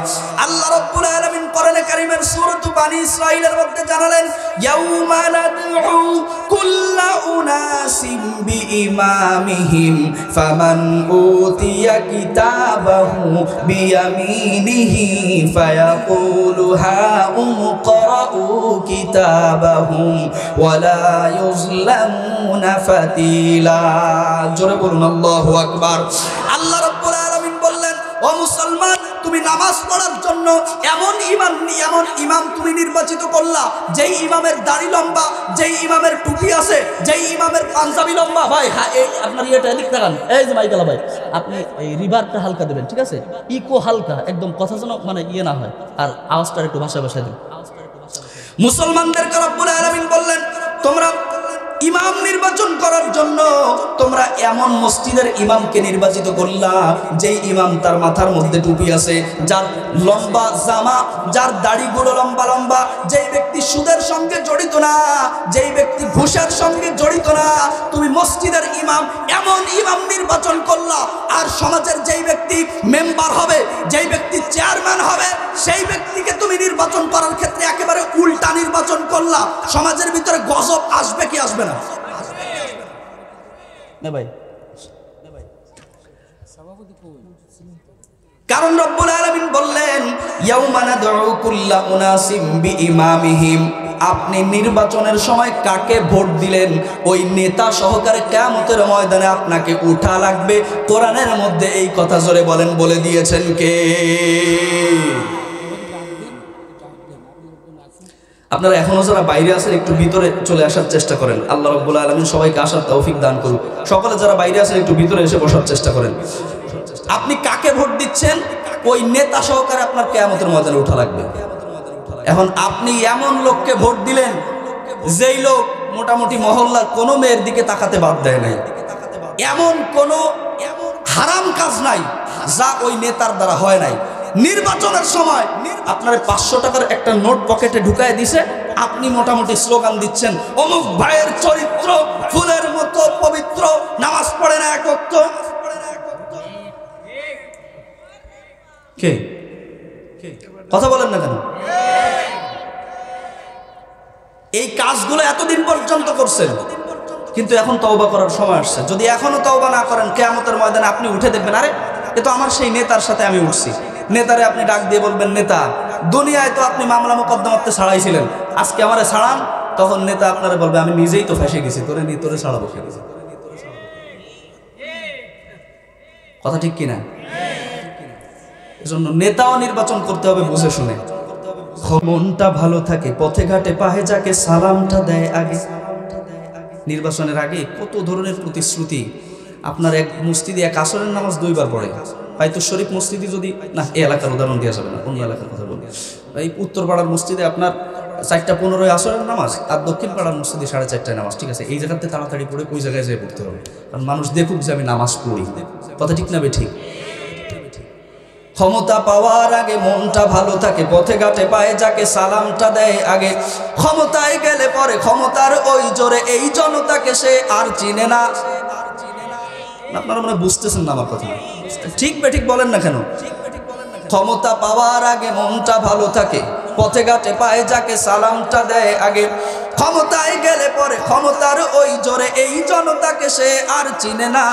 আল্লাহ রাব্বুল আলামিন কোরআনে কারীমের সূরাত বানী ইসরাঈলের মধ্যে জানালেন, ইয়াউমা নাদউ কুল্লা উনাসিম বিইমামিহিম ফামান উতিয়া কিতাবাহু বিয়ামিনিহি ফায়াকুলু হাউম করাউ কিতাবাহুম ওয়ালা ইউজলামুনা ফাতিলা। জোরে বলুন আল্লাহু আকবার। আল্লাহ রাব্বুল আলামিন বললেন, ও মুসলমান, তুমি নামাজ পড়ার জন্য এমন ইমাম তুমি নির্বাচিত করলা, যেই ইমামের দাড়ি লম্বা, যেই ইমামের টুপি আছে, যেই ইমামের পাঞ্জাবি লম্বা। ভাই হ্যাঁ, এই আপনার ইয়েটা এদিক তাকান, এই যে মাইকালা ভাই, আপনি এই রিভারটা হালকা দেবেন, ঠিক আছে? ইকো হালকা, একদম কথা যেন মানে ইয়ে না হয়, আর আওয়াজটা একটু ভাষায় ভাষায় দেবেন। মুসলমানদেরকে রব্বুল আলামিন বললেন, তোমরা ইমাম নির্বাচন করার জন্য তোমরা এমন মসজিদের ইমামকে নির্বাচিত করলা, যেই ইমাম তার মাথার মধ্যে টুপি আছে, যার লম্বা জামা, যার দাড়িগুলো লম্বা লম্বা, যেই ব্যক্তি সুদের সঙ্গে জড়িত না, যেই ব্যক্তি ঘুষের সঙ্গে জড়িত না। তুমি মসজিদের ইমাম, এমন ইমাম নির্বাচন করলা। আর সমাজের যেই ব্যক্তি মেম্বার হবে, যেই ব্যক্তি চেয়ারম্যান হবে, সেই ব্যক্তিকে তুমি নির্বাচন করার ক্ষেত্রে একেবারে উল্টা নির্বাচন করলা। সমাজের ভিতরে গজব আসবে কি আসবে না? কারণ রব্বুল আলামিন বললেন, ইয়াউমা নাদউ কুল্লা উনাসিম বিইমামিহিম। আপনি নির্বাচনের সময় কাকে ভোট দিলেন, ওই নেতা সহকারে কিয়ামতের ময়দানে আপনাকে উঠা লাগবে। কোরআনের মধ্যে এই কথা জোরে বলেন, বলে দিয়েছেন কে? আপনারা এখনো যারা বাইরে আছেন, একটু ভিতরে চলে আসার চেষ্টা করেন। আল্লাহ রাব্বুল আলামিন সবাইকে আসার তৌফিক দান করুন। সকলে যারা বাইরে আছেন, একটু ভিতরে এসে বসার চেষ্টা করেন। আপনি কাকে ভোট দিচ্ছেন, ওই নেতা সহকারে আপনার কিয়ামতের ময়দানে উঠা লাগবে। এখন আপনি এমন লোককে ভোট দিলেন, যেই লোক মোটামুটি মহল্লার কোনো মেয়ের দিকে তাকাতে বাদ দেয় নাই, এমন কোনো হারাম কাজ নাই যা ওই নেতার দ্বারা হয় নাই। নির্বাচনের সময় আপনার 500 টাকার একটা নোট পকেটে ঢুকায় দিছে, আপনি মোটামুটি স্লোগান দিচ্ছেন অমুক ভাইয়ের চরিত্র ফুলের মতো পবিত্র, নামাজ পড়ে না এক ওয়াক্ত। কে কথা বলেন না কেন? এই কাজগুলো এতদিন পর্যন্ত করছেন, কিন্তু এখন তওবা করার সময় আসছে। যদি এখনো তওবা না করেন, কিয়ামতের ময়দানে আপনি উঠে দেখবেন, আরে এ তো আমার সেই নেতার সাথে আমি উঠছি। নেতারে আপনি ডাক দিয়ে বলবেন, নেতা দুনিয়ায় তো আপনি মামলা মোকদ্দমাতে ছাড়াইছিলেন, আজকে আমারে ছাড়ান। তখন নেতা আপনারা বলবে, আমি নিজেই তো ফেসে গেছি, তোরে ছাড়াবো। কথা ঠিক কিনা? এজন্য নেতাও নির্বাচন করতে হবে বুঝে শুনে। মনটা ভালো থাকে, পথে ঘাটে পাহে যাকে সালামটা দেয় আগে। নির্বাচনের আগে কত ধরনের প্রতিশ্রুতি। আপনার এক মসজিদে এক আসরের নামাজ 2 বার পড়ে, হয়তো শরীফ মসজিদে যদি না, এই এলাকার উদাহরণ দেওয়া যাবে না, অন্য এলাকার কথা বলি। এই উত্তরপাড়ার মসজিদে আপনার 4:15 আসরের নামাজ, আর দক্ষিণ পাড়ার মসজিদে 4:30 নামাজ। ঠিক আছে, এই জায়গাতে তাড়াতাড়ি পড়ে ওই জায়গায় যেয়ে পড়তে হবে, কারণ মানুষ দেখুক যে আমি নামাজ পড়ি। কথা ঠিক না বে ঠিক? ক্ষমতা পাওয়ার আগে মনটা ভালো থাকে, পথে ঘাটে পায়ে যাকে সালামটা দেয় আগে। ক্ষমতায় গেলে পরে ক্ষমতার ওই জোরে এই জনতাকে সে আর চিনে না। আপনারা মনে বুঝতেছেন না আমার কথা? ঠিক বেঠিক বলেন না কেন? ক্ষমতা পাওয়ার আগে মনটা ভালো থাকে, পথে ঘাটে পায়ে যাকে সালামটা দেয় আগে। ক্ষমতায় গেলে পরে ক্ষমতার ওই জোরে এই জনতাকে সে আর চিনে না।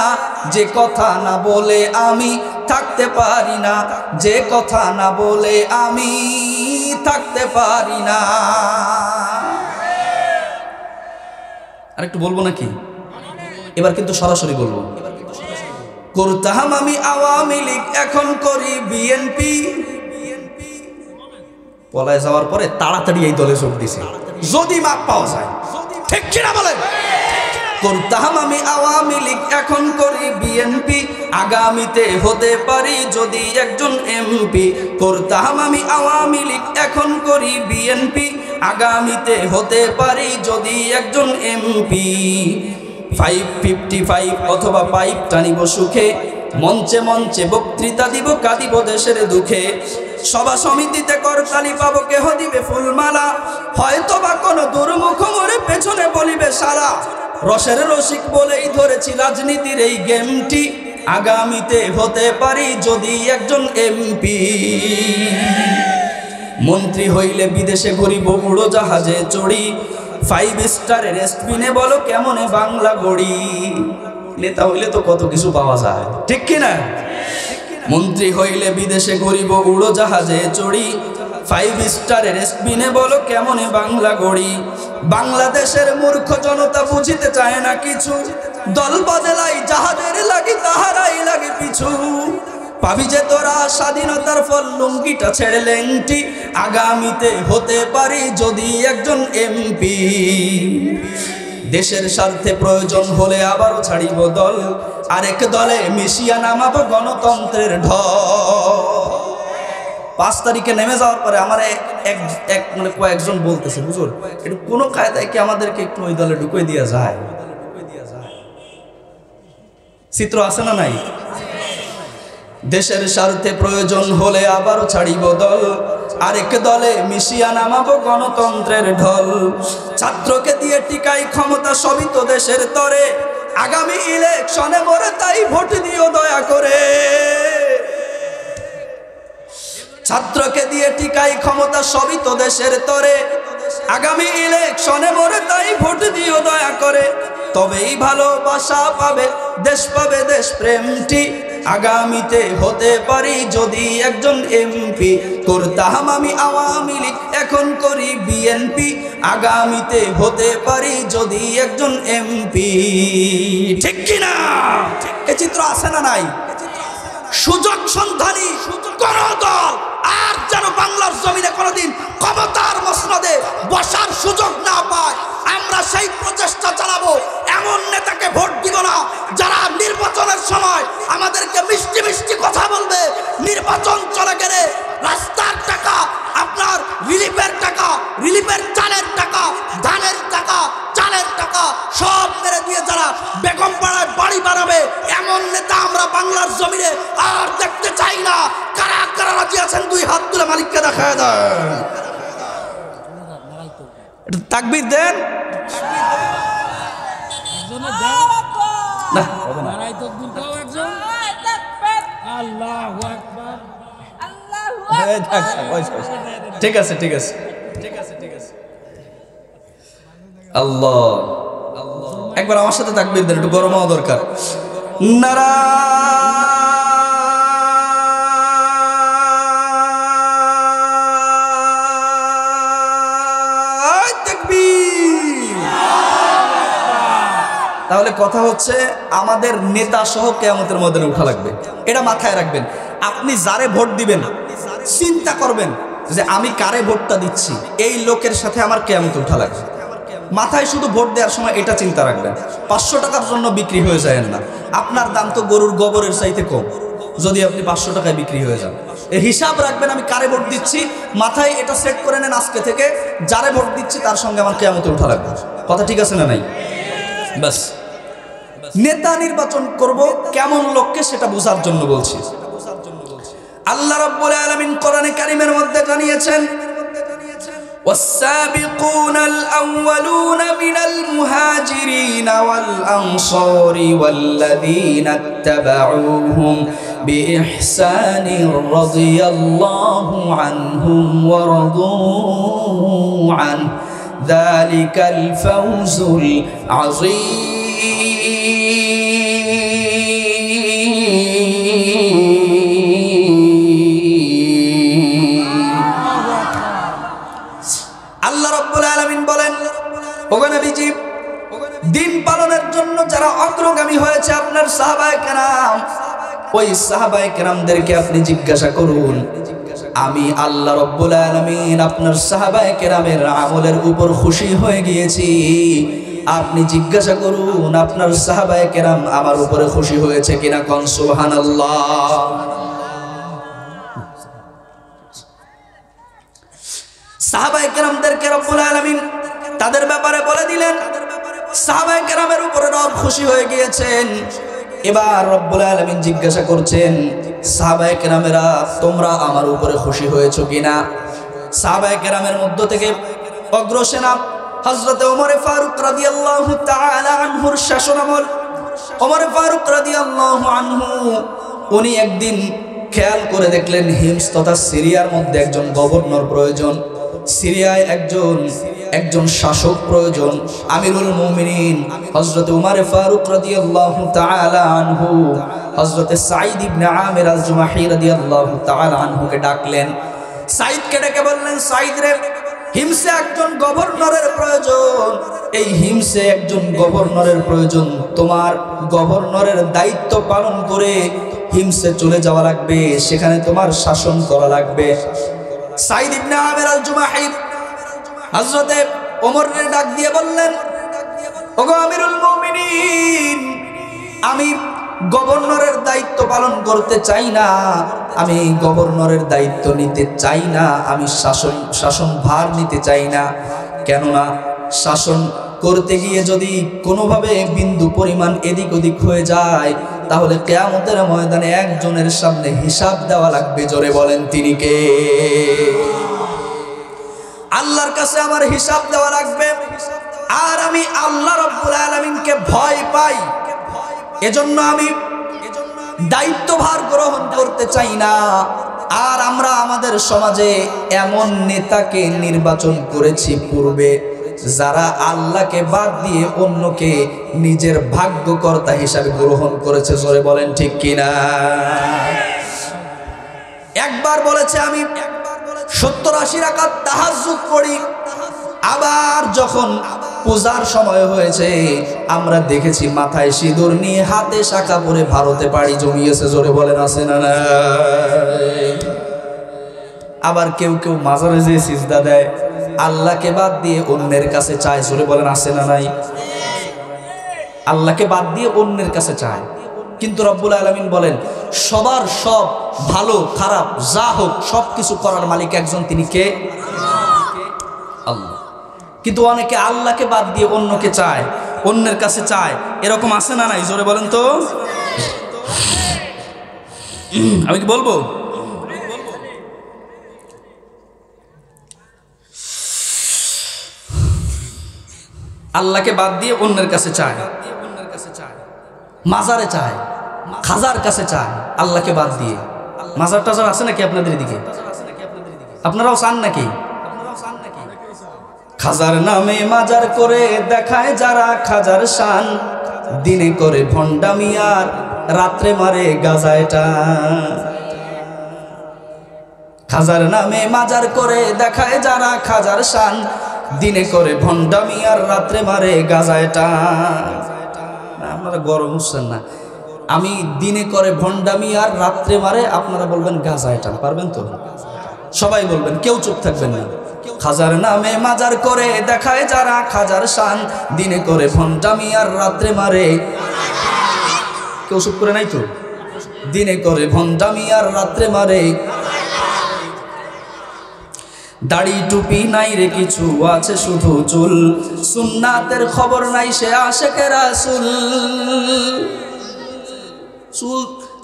যে কথা না বলে আমি থাকতে পারি না, যে কথা না বলে আমি থাকতে পারি না। আরেকটু বলবো নাকি? এবার কিন্তু সরাসরি বলবো। করতাম আমি আওয়ামী লীগ, এখন করি বিএনপি। পলায় যাওয়ার পরে তাড়াতাড়ি এই দলে যোগ দিছে, যদি মাপ পাওয়া যায়। ঠিক কিনা বলেন? করতাম আমি আওয়ামী লীগ, এখন করি বিএনপি। আগামীতে হতে পারি যদি একজন এমপি। করতাম আমি আওয়ামী লীগ, এখন করি বিএনপি। আগামীতে হতে পারি যদি একজন এমপি। 555 অথবা পাইপ টানিব সুখে, মঞ্চে মঞ্চে বক্তৃতা দিব, কাঁদিব দেশের দুঃখে। সভা সমিতিতে করতালি পাবো, কেহ দিবে ফুলমালা। হয়তো বা কোনো দুর্মুখ মোরে পেছনে বলিবে সারা। রসের রসিক বলেই ধরেছি রাজনীতির এই গেমটি। আগামীতে হতে পারি যদি একজন এমপি। মন্ত্রী হইলে বিদেশে ঘুরিব, উড়োজাহাজে চড়ি। 5 স্টারের রেস্টবিনে বলো কেমনে বাংলা গড়ি। নেতা হইলে তো কত কিছু পাওয়া যায়, ঠিক কিনা? মন্ত্রী হইলে বিদেশে ঘুরিব, উড়োজাহাজে চড়ি। 5 স্টারের রেস্টবিনে বলো কেমনে বাংলা গড়ি। বাংলাদেশের মূর্খ জনতা বুঝিতে চায় না কিছু। দল বদলাই যাহাদের লাগি তাহারাই লাগে পিছু। পাবি যে তোরা স্বাধীনতার ফল, লুঙ্গিটা ছেড়ে লেংটি। আগামীতে হতে পারি যদি একজন এমপি। দেশের স্বার্থে প্রয়োজন হলে আবারও ছাড়িব দল, আরেক দলে মিশিয়া নামাবো গণতন্ত্রের ঢল। 5 তারিখে নেমে যাওয়ার পরে আমার মানে কয়েকজন বলতেছে, হুজুর একটু কোনো কায়দায় কি আমাদেরকে একটু ওই দলে ঢুকিয়ে দেওয়া যায়? চিত্র আছে না নাই? দেশের স্বার্থে প্রয়োজন হলে আবারও ছাড়িব দল, আরেক দলে মিশিয়া নামাবো গণতন্ত্রের ঢল। ছাত্রকে দিয়ে টিকাই ক্ষমতা, সবই তো দেশের তরে। আগামী ইলেকশনে মরে তাই ভোট দিও দয়া করে। ছাত্রকে দিয়ে টিকাই ক্ষমতা, সবই তো দেশের তরে। আগামী ইলেকশনে মরে তাই ভোট দিও দয়া করে। তবেই ভালোবাসা পাবে, দেশ পাবে দেশ প্রেমটি। আগামীতে হতে পারি যদি একজন এমপি। করতাম আমি আওয়ামী লীগ, এখন করি বিএনপি। আগামীতে হতে পারি যদি একজন এমপি। ঠিক কিনা? এ চিত্র আছে না নাই? সুযোগ সন্ধানী কোন দল আর যেন বাংলার জমিনে কোনদিন ক্ষমতার মসনদে বসার সুযোগ না পায়, আমরা সেই প্রচেষ্টা চালাবো। এমন নেতাকে ভোট দিব না যারা নির্বাচনের সময় আমাদেরকে মিষ্টি মিষ্টি কথা বলবে। নির্বাচন চলে গেলে রাস্তার টাকা, আপনার রিলিফের টাকা, রিলিফের চালের টাকা, ধানের টাকা, চালের টাকা সব মেরে দিয়ে যারা বেগম পাড়ায় বাড়ি বানাবে, এমন নেতা আমরা বাংলার জমিনে আর দেখতে চাই না। কারা কারা রাজি আছেন তাকবীর দেন না হবে না। ঠিক আছে ঠিক আছে আল্লাহ একবার আমার সাথে তাকবীর দেন, একটু গরম হওয়া দরকার। নারায়ে তাকবীর। তাহলে কথা হচ্ছে আমাদের নেতা সহ কিয়ামতের ময়দানে উঠা লাগবে, এটা মাথায় রাখবেন। আপনি যারে ভোট দিবেন চিন্তা করবেন যে আমি কারে ভোটটা দিচ্ছি, এই লোকের সাথে আমার কিয়ামতে উঠা লাগবে। মাথায় শুধু ভোট দেওয়ার সময় এটা চিন্তা রাখবেন। 500 টাকার জন্য বিক্রি হয়ে যায় না, আপনার দাম তো গরুর গোবরের চাইতে কম, যদি আপনি 500 টাকায় বিক্রি হয়ে যান। এই হিসাব রাখবেন আমি কারে ভোট দিচ্ছি, মাথায় এটা সেট করে নেন আজকে থেকে, যারে ভোট দিচ্ছি তার সঙ্গে আমার কিয়ামতে উঠা লাগবে। কথা ঠিক আছে না নাই? বাস নেতা নির্বাচন করব কেমন লোককে সেটা বোঝার জন্য বলছি। আল্লাহ রাব্বুল আলামিন কোরআনে কারীমের মধ্যে জানিয়েছেন, والسابقون الأولون من المهاجرين والأنصار والذين اتبعوهم بإحسان رضي الله عنهم ورضوا عنه ذلك الفوز দিন পালনের জন্য যারা অগ্রগামী হয়েছে আপনার সাহাবায়ে কেরাম, ওই সাহাবায়ে কেরামদেরকে আপনি জিজ্ঞাসা করুন, আমি আল্লাহ রাব্বুল আলামিন আপনার সাহাবায়ে কেরামের আমলের উপর খুশি হয়ে গিয়েছি। আপনি জিজ্ঞাসা করুন আপনার সাহাবায়ে কেরাম আমার উপরে খুশি হয়েছে কিনা, কোন সুবহানাল্লাহ। সাহাবায়ে কেরামদেরকে রব্বুল আলামিন তাদের ব্যাপারে বলে দিলেন, সাহাবায়ে কেরামের উপরে রব খুশি হয়ে গিয়েছেন। এবার রব্বুল আলামিন জিজ্ঞাসা করছেন, সাহাবায়ে কেরামেরা তোমরা আমার উপরে খুশি হয়েছো কিনা? সাহাবায়ে কেরামের মধ্য থেকে অগ্রসেনা হযরত ওমর ফারুক রাদিয়াল্লাহু তাআলা আনহুর শাসনামল। ওমর ফারুক রাদিয়াল্লাহু আনহু উনি একদিন খেয়াল করে দেখলেন হিমস তথা সিরিয়ার মধ্যে একজন গভর্নর প্রয়োজন, সিরিয়ায় একজন শাসক প্রয়োজন। আমিরুল মুমিনিন হযরত উমর ফারুক রাদিয়াল্লাহু তাআলা আনহু হযরত সাঈদ ইবনে আমির আল-জুমাহি রাদিয়াল্লাহু তাআলা আনহুকে ডাকলেন। সাঈদকে ডেকে বললেন, সাঈদ রে, হিমসে একজন গভর্নরের প্রয়োজন, এই হিমসে একজন গভর্নরের প্রয়োজন, তোমার গভর্নরের দায়িত্ব পালন করে হিমসে চলে যাওয়া লাগবে, সেখানে তোমার শাসন করা লাগবে। সাঈদ ইবনে আমির আল-জুমাহি হযরতে ওমরের ডাক দিয়ে বললেন, ওগো আমিরুল মুমিনিন, আমি গভর্নরের দায়িত্ব পালন করতে চাই না, আমি গভর্নরের দায়িত্ব নিতে চাই না, আমি শাসন ভার নিতে চাই না। কেননা শাসন করতে গিয়ে যদি কোনোভাবে বিন্দু পরিমাণ এদিক ওদিক হয়ে যায়, তাহলে কিয়ামতের ময়দানে একজনের সামনে হিসাব দেওয়া লাগবে। জোরে বলেন তিনি কে? আল্লাহর কাছে আমার হিসাব দেওয়া লাগবে। আর আমি আল্লাহ রাব্বুল আলামিনকে ভয় পাই, এজন্য আমি দায়িত্বভার গ্রহণ করতে চাই না। আর আমরা আমাদের সমাজে এমন নেতাকে নির্বাচন করেছি পূর্বে, যারা আল্লাহকে বাদ দিয়ে অন্যকে নিজের ভাগ্যকর্তা হিসাবে গ্রহণ করেছে। জোরে বলেন ঠিক কিনা? একবার বলেছে আমি 70-80 রাকাত তাহাজ্জুদ পড়ি, আবার যখন পূজার সময় হয়েছে আমরা দেখেছি মাথায় সিঁদুর নিয়ে হাতে শাখা পরে ভারতে পাড়ি জমিয়েছে। জোরে বলেন আছে না নাই? আবার কেউ কেউ মাজারে যেয়ে সিজদা দেয়, আল্লাহকে বাদ দিয়ে অন্যের কাছে চায়। জোরে বলেন আছে না নাই? আল্লাহকে বাদ দিয়ে অন্যের কাছে চায়। কিন্তু রব্বুল আলামিন বলেন, সবার সব ভালো খারাপ যা হোক সব কিছু করার মালিক একজন, তিনি কে? আল্লাহ। কিন্তু অনেকে আল্লাহকে বাদ দিয়ে অন্যকে চায়, অন্যের কাছে চায়। এরকম আছে না নাই? জোরে বলেন তো। আমি কি বলবো? আল্লাহকে বাদ দিয়ে অন্যের কাছে চায়, মাজারে চায়, খাজার কাছে চায়, আল্লাহকে বাদ দিয়ে। মাজার টাজার আছে নাকি আপনাদের দিকে? আপনারাও চান নাকি? খাজার নামে মাজার করে দেখায় যারা খাজার শান, দিনে করে ভণ্ডামি আর রাত্রে মারে গাজায় টান। খাজার নামে মাজার করে দেখায় যারা খাজার শান, দিনে করে ভণ্ডামি আর রাত্রে মারে গাজায় টান। আপনারা গরম হচ্ছেন না? আমি দিনে করে ভণ্ডামি আর রাত্রে মারে, আপনারা বলবেন গাজায় টান। পারবেন তো? সবাই বলবেন, কেউ চুপ থাকবেন না। খাজার নামে মাজার করে দেখায় যারা খাজার শান, দিনে করে ভণ্ডামি আর রাত্রে মারে। কেউ চুপ করে নাই তো? দিনে করে ভণ্ডামি আর রাত্রে মারে। দাড়ি টুপি নাই রে কিছু, আছে শুধু চুল, সুন্নাতের খবর নাই সে আশেকে রাসূল।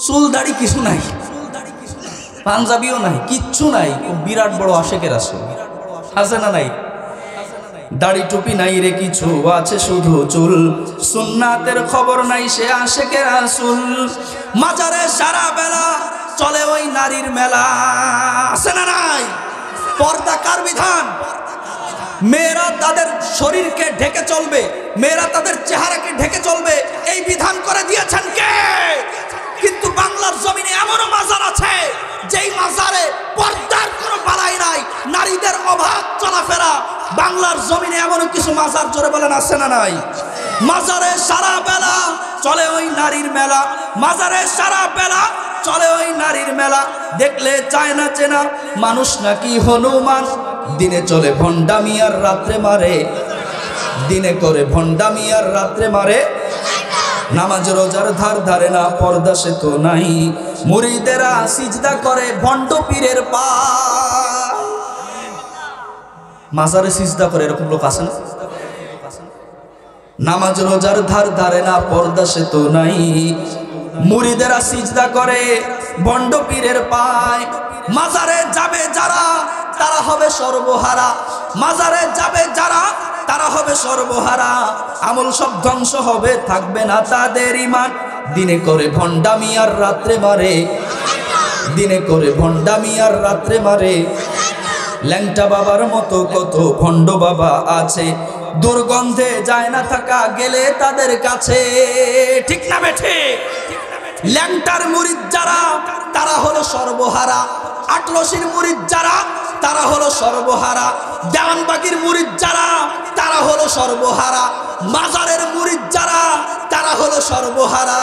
চুল দাড়ি কিছু নাই, পাঞ্জাবিও নাই, কিচ্ছু নাই, বিরাট বড় আশেকে রাসূল। আছে না নাই? দাড়ি টুপি নাই রে কিছু, আছে শুধু চুল, সুন্নাতের খবর নাই সে আশেকে রাসূল। মাজারে সারা বেলা চলে ওই নারীর মেলা। আছে না নাই? পর্দা কার বিধান? মেয়েরা তাদের শরীরকে ঢেকে চলবে, মেয়েরা তাদের চেহারাকে ঢেকে চলবে, এই বিধান করে দিয়েছেন কে? কিন্তু বাংলার জমিনে এমনও মাজার আছে যেই মাজারে পর্দার কোনো বালাই নাই, নারীদের অবাধ চলাফেরা। বাংলার জমিনে এমন কিছু মাজার, জোরে বলেন আছে না নাই? মাজারে সারা বেলা চলে ওই নারীর মেলা, মাজারে সারা বেলা চলে ওই নারীর মেলা। দেখলে চায় না চেনা মানুষ নাকি হনুমান, দিনে চলে ভণ্ডামি আর রাত্রে মারে, দিনে করে ভণ্ডামি আর রাত্রে মারে। নামাজ রোজার ধার ধারে না, পর্দা সে তো নাই, মুরিদেরা সিজদা করে ভণ্ড পীরের পায়। মাজারে সিজদা করে এরকম লোক আছে না? নামাজ রোজার ধার ধারে না, পর্দা সে তো নাই, মুরিদেরা সিজদা করে ভণ্ড পীরের পায়। মাজারে যাবে যারা তারা হবে সর্বহারা, মাজারে যাবে যারা তারা হবে সর্বহারা। আমল সব ধ্বংস হবে, থাকবে না তাদের ঈমান, দিনে করে ভণ্ডামি আর রাত্রে মারে, দিনে করে ভণ্ডামি আর রাত্রে মারে। ল্যাংটা বাবার মতো কত ভণ্ড বাবা আছে, দুর্গন্ধে যায় না থাকা গেলে তাদের কাছে। ঠিক না বেঠে? ল্যাংটার মুরিদ যারা তারা হলো সর্বহারা, আটরশির মুরিদ যারা তারা হলো সর্বহারা, দেওয়ানবাগির মুরিদ যারা তারা হলো সর্বহারা, মাজারের মুরিদ যারা তারা হলো সর্বহারা।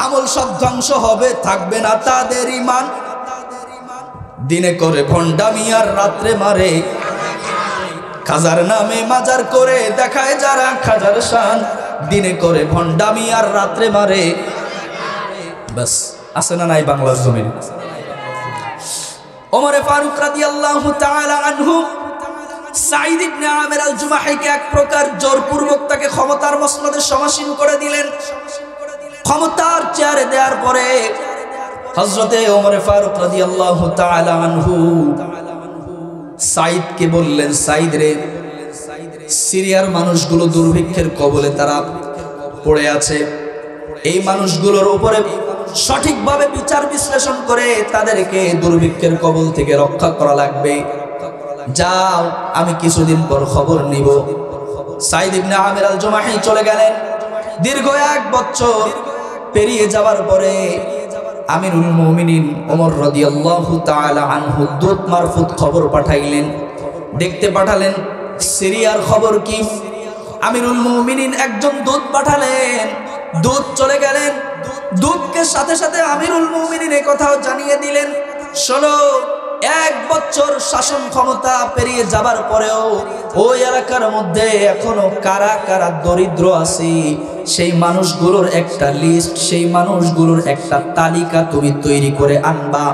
আমল সব ধ্বংস হবে, থাকবে না তাদের ঈমান, দিনে করে ভণ্ডামি আর রাত্রে মারে। খাজার নামে মাজার করে দেখায় যারা খাজার শান, দিনে করে ভণ্ডামি আর রাত্রে মারে। বাস, আছে না নাই বাংলার জমিন? ওমরে ফারুক রাদিয়াল্লাহু তাআলা আনহু সাঈদ ইবনে আমির আল জুমাহিকে এক প্রকার জোরপূর্বক তাকে ক্ষমতার মসনদে সমাসীন করে দিলেন। ক্ষমতার চেয়ারে দেওয়ার পরে হযরতে ওমরে ফারুক রাদিয়াল্লাহু তাআলা আনহু সাঈদকে বললেন, সাঈদ রে, সিরিয়ার মানুষগুলো দুর্ভিক্ষের কবলে তারা পড়ে আছে, এই মানুষগুলোর উপরে সঠিকভাবে বিচার বিশ্লেষণ করে তাদেরকে দুর্ভিক্ষের কবল থেকে রক্ষা করা লাগবে। যাও, আমি কিছুদিন পর খবর নিব। সাঈদ ইবনে আমির আল জুমাহি চলে গেলেন। দীর্ঘ 1 বছর পেরিয়ে যাওয়ার পরে আমিরুল মুমিনিন ওমর রাদিয়াল্লাহু তাআলা আনহু দূত মারফত খবর পাঠাইলেন, দেখতে পাঠালেন সিরিয়ার খবর কি। আমিরুল মুমিনিন একজন দূত পাঠালেন, দূত চলে গেলেন। দূতকে সাথে সাথে আমিরুল মুমিনিন এই কথাও জানিয়ে দিলেন, শোনো, 1 বছর শাসন ক্ষমতা পেরিয়ে যাবার পরেও ওই এলাকার মধ্যে এখনো কারা কারা দরিদ্র আছে, সেই মানুষগুলোর একটা লিস্ট, সেই মানুষগুলোর একটা তালিকা তুমি তৈরি করে আনবা।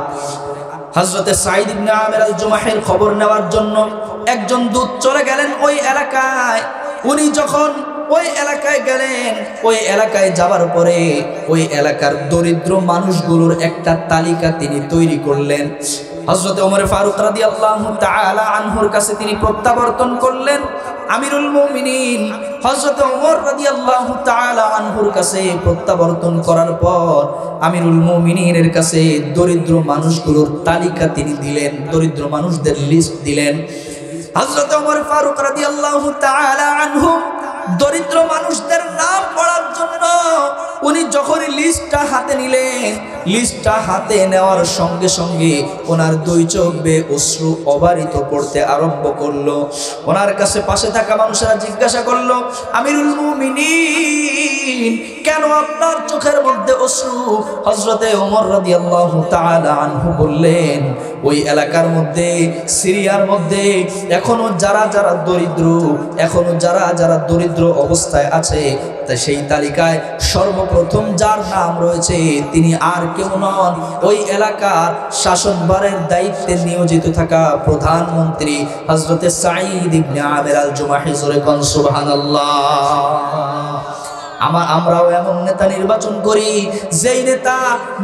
হযরতে সাঈদ ইবনে আমির আল জুমাহির খবর নেওয়ার জন্য একজন দূত চলে গেলেন ওই এলাকায়। উনি যখন ওই এলাকায় গেলেন, ওই এলাকায় যাবার পরে ওই এলাকার দরিদ্র মানুষগুলোর একটা তালিকা তিনি তৈরি করলেন। হযরত ওমর ফারুক রাদিয়াল্লাহু তাআলা আনহুর কাছে তিনি প্রত্যাবর্তন করলেন। আমিরুল মুমিনিন হযরত ওমর রাদিয়াল্লাহু তাআলা আনহুর কাছে প্রত্যাবর্তন করার পর আমিরুল মুমিনিনের কাছে দরিদ্র মানুষগুলোর তালিকা তিনি দিলেন, দরিদ্র মানুষদের লিস্ট দিলেন। হযরত ওমর ফারুক রাদিয়াল্লাহু তাআলা আনহু দরিদ্র মানুষদের নাম পড়ার জন্য উনি যখনই লিস্টটা হাতে নিলেন, লিস্টটা হাতে নেওয়ার সঙ্গে সঙ্গে ওনার দুই চোখ বেয়ে অশ্রু অবারিত পড়তে আরম্ভ করলো। ওনার কাছে পাশে থাকা মানুষেরা জিজ্ঞাসা করলো, আমিরুল মুমিনিন কেন আপনার চোখের মধ্যে অশ্রু? হযরতে ওমর রাদিয়াল্লাহু তাআলা আনহু বললেন, ওই এলাকার মধ্যে, সিরিয়ার মধ্যে এখনো যারা যারা দরিদ্র, এখনো যারা যারা দরিদ্র অবস্থায় আছে, তা সেই তালিকায় সর্বপ্রথম যার নাম রয়েছে তিনি আর কেউ নন, ওই এলাকার শাসনভারের দায়িত্বে নিয়োজিত থাকা প্রধানমন্ত্রী হযরতে সাঈদ ইবনে আমির আল জুমাহি। জোরে কোন সুবহানাল্লাহ। আমরাও এমন নেতা নির্বাচন করি যেই নেতা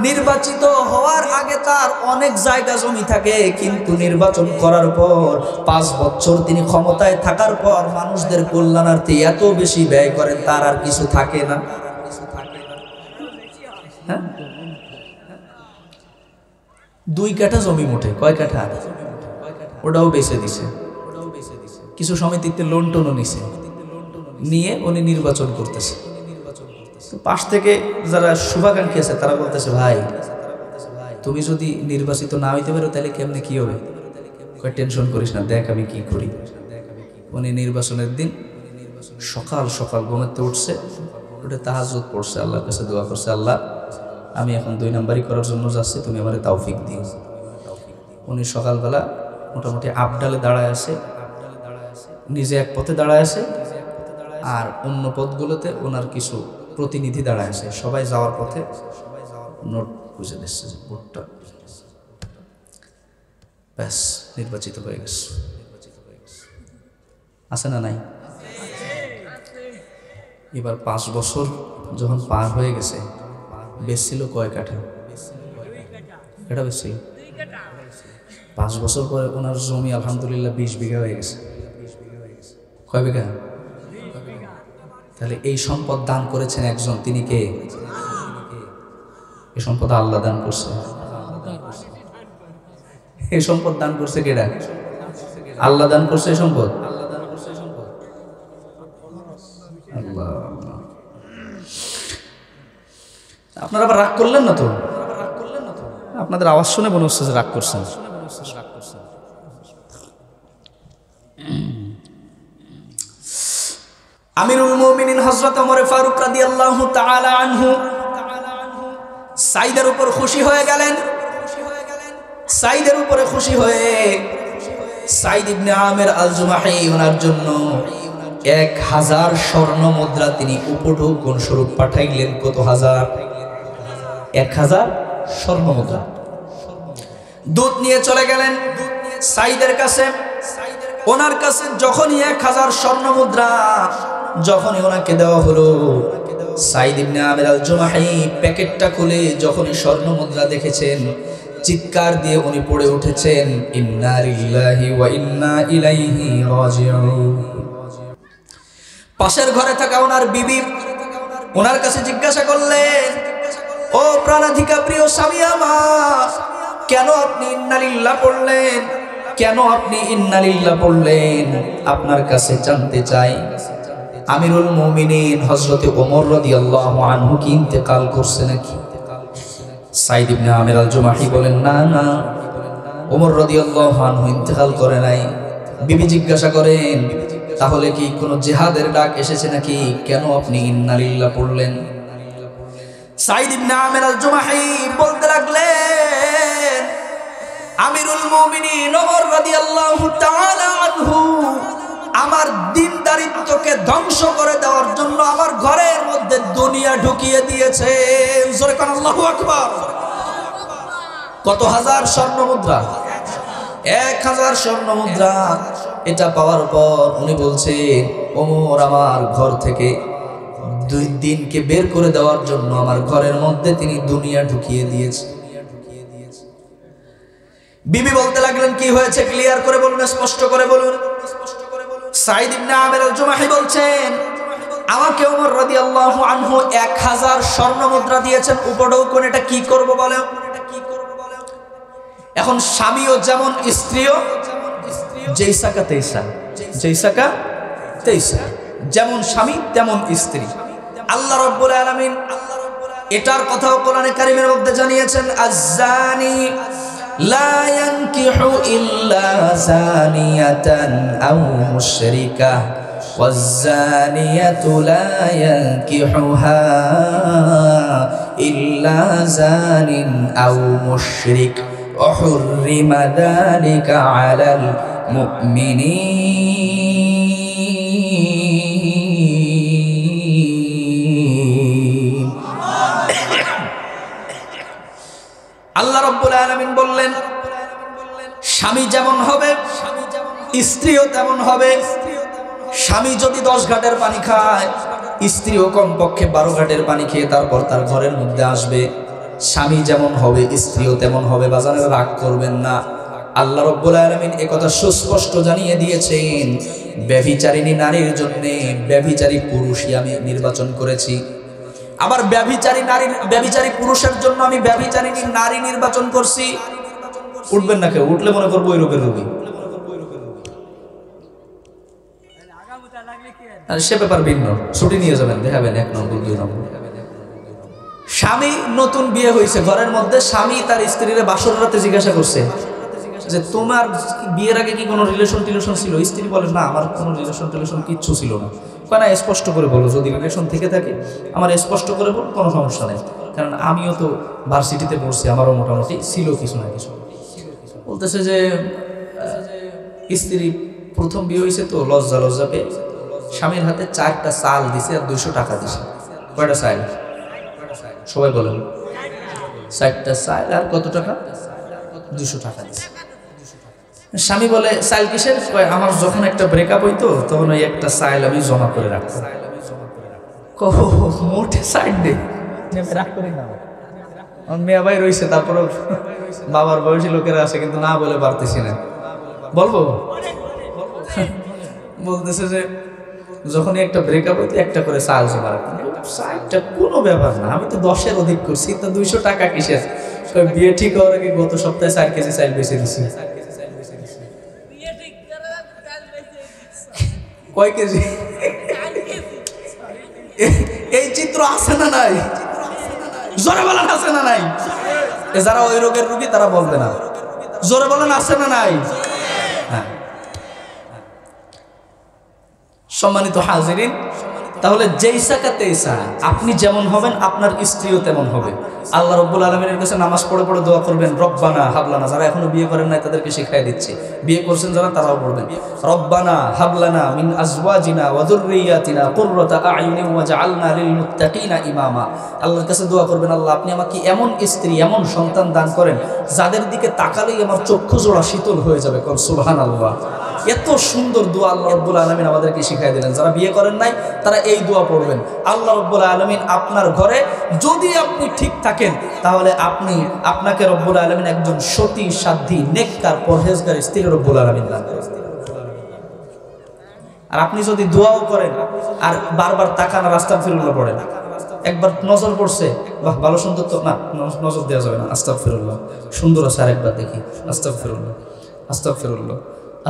নির্বাচিত হওয়ার আগে তার অনেক জায়গা জমি থাকে, কিন্তু নির্বাচন করার পর 5 বছর তিনি ক্ষমতায় থাকার পর মানুষদের কল্যাণার্থে এত বেশি ব্যয় করেন তার আর কিছু থাকে না। হ্যাঁ, 2 কাঠা জমি মোটে, কয় কাঠা? ওটাও বেচে দিছে, কিছু সমিতিতে লোন টোনও নিছে, নিয়ে উনি নির্বাচন করতেছে। পাশ থেকে যারা শুভাকাঙ্ক্ষী আছে তারা বলতেছে, ভাই তুমি যদি নির্বাচিত না হইতে পারো তাহলে কেমনে কি হবে? কয় টেনশন করিস না, দেখ আমি কি করি। উনি নির্বাচনের দিন সকাল সকাল ঘুমাতে উঠছে, উঠে তাহাজ্জুদ পড়ছে, আল্লাহর কাছে দোয়া করছে, আল্লাহ আমি এখন 2 নাম্বারই করার জন্য যাচ্ছি, তুমি আমারে তৌফিক দিও। উনি সকালবেলা মোটামুটি আবডালে দাঁড়ায় আছে, নিজে এক পথে দাঁড়ায় আছে, আর অন্য পথগুলোতে ওনার কিছু প্রতিনিধি দাঁড়ায় আছে। সবাই যাওয়ার পথে নোট বুঝে দিচ্ছে যে ভোটটা, ব্যাস নির্বাচিত হয়ে গেছে। আছে না নাই? এবার 5 বছর যখন পার হয়ে গেছে, বেচছিল কয় কাঠা? এটা বেচছিল 5 বছর পরে ওনার জমি আলহামদুলিল্লাহ 20 বিঘা হয়ে গেছে। কয় বিঘা? তাহলে এই সম্পদ দান করেছেন একজন, তিনি কে? এই সম্পদ আল্লাহ দান করছে। এই সম্পদ দান করছে কেডা? আল্লাহ দান করছে এই সম্পদ। আল্লাহ। আপনারা আবার রাগ করলেন না তো? আপনাদের আওয়াজ শুনে মনে হচ্ছে যে রাগ করছেন। আমিরুল মুমিনিন হযরত ওমর ফারুক রাদিয়াল্লাহু তাআলা আনহু সাইদের উপর খুশি হয়ে গেলেন। সাইদের উপরে খুশি হয়ে সাইদ ইবনে আমির আল জুমাহি ওনার জন্য 1000 স্বর্ণ মুদ্রা তিনি উপঢৌকন স্বরূপ পাঠাইলেন। কত হাজার? 1000 স্বর্ণ মুদ্রা দূত নিয়ে চলে গেলেন সাইদের কাছে। ওনার কাছে যখনই 1000 স্বর্ণ মুদ্রা যখনই ওনাকে দেওয়া হলো, সাইদ ইবনে আমির আল জুমাহি প্যাকেটটা খুলে যখনই স্বর্ণ মুদ্রা দেখেছেন, চিৎকার দিয়ে উনি পড়ে উঠেছেন, ইন্না লিল্লাহি ওয়া ইন্না ইলাইহি রাজিউন। পাশের ঘরে থাকা ওনার বিবি ওনার কাছে জিজ্ঞাসা করলেন, ও প্রাণাধিকা প্রিয় স্বামী আমার, কেন আপনি ইন্না লিল্লাহ পড়লেন? কেন আপনি ইন্না লিল্লাহ পড়লেন? আপনার কাছে জানতে চাই, আমিরুল মুমিনিন হযরতে ওমর রাদিয়াল্লাহু আনহু কি ইন্তেকাল করছে নাকি? সাইদ ইবনে আমির আল জুমাহি বলেন, না না, ওমর রাদিয়াল্লাহু আনহু ইন্তেকাল করে নাই। বিবি জিজ্ঞাসা করেন, তাহলে কি কোনো জিহাদের ডাক এসেছে নাকি? কেন আপনি ইন্না লিল্লাহ পড়লেন? সাইদ ইবনে আমির আল জুমাহি বলতে লাগলেন, আমিরুল মুমিনিন ওমর রাদিয়াল্লাহু তাআলা আনহু আমার দ্বীনদারিত্বকে ধ্বংস করে দেওয়ার জন্য আমার ঘরের মধ্যে দুনিয়া ঢুকিয়ে দিয়েছে। জোরে কোন আল্লাহু আকবার। কত হাজার স্বর্ণ মুদ্রা? 1000 স্বর্ণ মুদ্রা। এটা পাওয়ার পর উনি বলছেন, ওমর আমার ঘর থেকে 2 দিনকে বের করে দেওয়ার জন্য আমার ঘরের মধ্যে তিনি দুনিয়া ঢুকিয়ে দিয়েছে। বিবি বলতে লাগলেন কি হয়েছে, ক্লিয়ার করে বলুন, স্পষ্ট করে বলুন। সাঈদ ইবনে আমির আল জুমাহি বলছেন, আমাকে ওমর রাদিয়াল্লাহু আনহু 1000 স্বর্ণ মুদ্রা দিয়েছেন উপঢৌকন, এটা কি করব বলেন। এখন স্বামীও যেমন স্ত্রীও জৈসা কা তৈসা, জৈসা কা তৈসা, যেমন স্বামী তেমন স্ত্রী। আল্লাহ রাব্বুল আলামিন এটার কথাও কোরআনে কারীমের মধ্যে জানিয়েছেন, আয-যানি লা ইয়ানকিহু ইল্লা যানিয়াতান আও মুশরিকা ওয়াজ-যানিয়াতু লা ইয়ানকিহুহা ইল্লা যানিন আও মুশরিক ওয়া হুররিমা যালিকা আলাল মুমিনিন। আল্লাহ রাব্বুল আলামিন বললেন, স্বামী যেমন হবে স্ত্রীও তেমন হবে। স্বামী যদি 10 ঘাটের পানি খায়, স্ত্রীও কমপক্ষে 12 ঘাটের পানি খেয়ে তারপর তার ঘরের মধ্যে আসবে। স্বামী যেমন হবে স্ত্রীও তেমন হবে। বাজানের রাগ করবেন না। আল্লাহ রাব্বুল আলামিন একথা সুস্পষ্ট জানিয়ে দিয়েছেন, ব্যভিচারিণী নারীর জন্য ব্যভিচারী পুরুষই আমি নির্বাচন করেছি। আবার ব্যভিচারী পুরুষের জন্য আমি ব্যভিচারিণী নারী নির্বাচন করছি। উঠবেন না কেউ, উঠলে মনে করবো ওই রোগের রোগী। আর সে ব্যাপার ভিন্ন, ছুটি নিয়ে যাবেন, দেখাবেন 1 নম্বর 2 নম্বর। স্বামী নতুন বিয়ে হয়েছে, ঘরের মধ্যে স্বামী তার স্ত্রীর বাসর রাতে জিজ্ঞাসা করছে যে তোমার বিয়ের আগে কি কোনো রিলেশন ছিল? স্ত্রী বলে না, আমার কোনো রিলেশন কিচ্ছু ছিল না। না, স্পষ্ট করে বলো, যদি রিলেশন থেকে থাকে আমার স্পষ্ট করে বলো, কোনো সমস্যা নেই, কারণ আমিও তো ভার্সিটিতে পড়ছি, আমারও মোটামুটি ছিল কিছু না কিছু। বলতেছে যে স্ত্রী প্রথম বিয়ে হয়েছে তো লজ্জা পেয়ে স্বামীর হাতে 4টা চাল দিছে আর 200 টাকা দিছে। কয়টা চাল? সবাই বলেন। 4টা চাল আর কত টাকা? 200 টাকা দিছে। স্বামী বলে চাল কিসের? আমার যখন একটা ব্রেকআপ হইতো তখন ওই একটা চাল আমি জমা করে রাখতাম। মোটে সাইড দে রাগ করি না, আমার মেয়ে ভাই রয়েছে, তারপর বাবার বয়সী লোকেরা আছে, কিন্তু না বলে পারতেছি না। বলবো? বলতেছে যে যখনই একটা ব্রেকআপ হইতো একটা করে চাল জমা রাখতাম। চালটা কোনো ব্যাপার না, আমি তো 10-এর অধিক করছি, তো 200 টাকা কিসের? বিয়ে ঠিক হওয়ার আগে গত সপ্তাহে 4 কেজি চাল বেঁচে দিছি। কয় কেজি? এই চিত্র আছে না নাই? জোরে বলেন আছে না নাই? যারা ওই রোগের রোগী তারা বলবে না, জোরে বলেন আছে না নাই? হ্যাঁ। সম্মানিত হাজিরিন, তাহলে যেইসা কা তেইসা, আপনি যেমন হবেন আপনার স্ত্রীও তেমন হবে। আল্লাহ রাব্বুল আলামিনের কাছে নামাজ পড়ে পড়ে দোয়া করবেন, রব্বানা হাবলানা। যারা এখনো বিয়ে করেন নাই তাদেরকে শিখাই দিচ্ছে, বিয়ে করছেন যারা তারাও পড়বেন, রব্বানা হাবলানা মিন আজওয়াজিনা ওয়া যুররিয়াতিনা কুররাতা আ'ইউনিন ওয়াজআলনা লিল মুত্তাকিনা ইমামা। আল্লাহর কাছে দোয়া করবেন, আল্লাহ আপনি আমাকে এমন স্ত্রী এমন সন্তান দান করেন যাদের দিকে তাকালেই আমার চক্ষু জোড়া শীতল হয়ে যাবে। কোন সুবহানাল্লাহ। এত সুন্দর দোয়া আল্লাহ রাব্বুল আলামিন আমাদেরকে শিখাই দিলেন। যারা বিয়ে করেন নাই তারা এই দোয়া পড়বেন। আল্লাহ রাব্বুল আলামিন আপনার ঘরে যদি আপনি ঠিক থাকেন তাহলে আপনাকে রব্বুল আলামিন একজন সতী সাধ্বী নেককার পরহেজগার স্ত্রী রব্বুল আলামিন দান করেন। আর আপনি যদি দোয়াও করেন আর বারবার তাকান আর আস্তাগফিরুল্লাহ পড়েন, একবার নজর পড়ছে, বাহ ভালো সুন্দর তো না, নজর দেওয়া যাবে না, আস্তাগফিরুল্লাহ সুন্দর আছে, আরেকবার দেখি, আস্তাগফিরুল্লাহ আস্তাগফিরুল্লাহ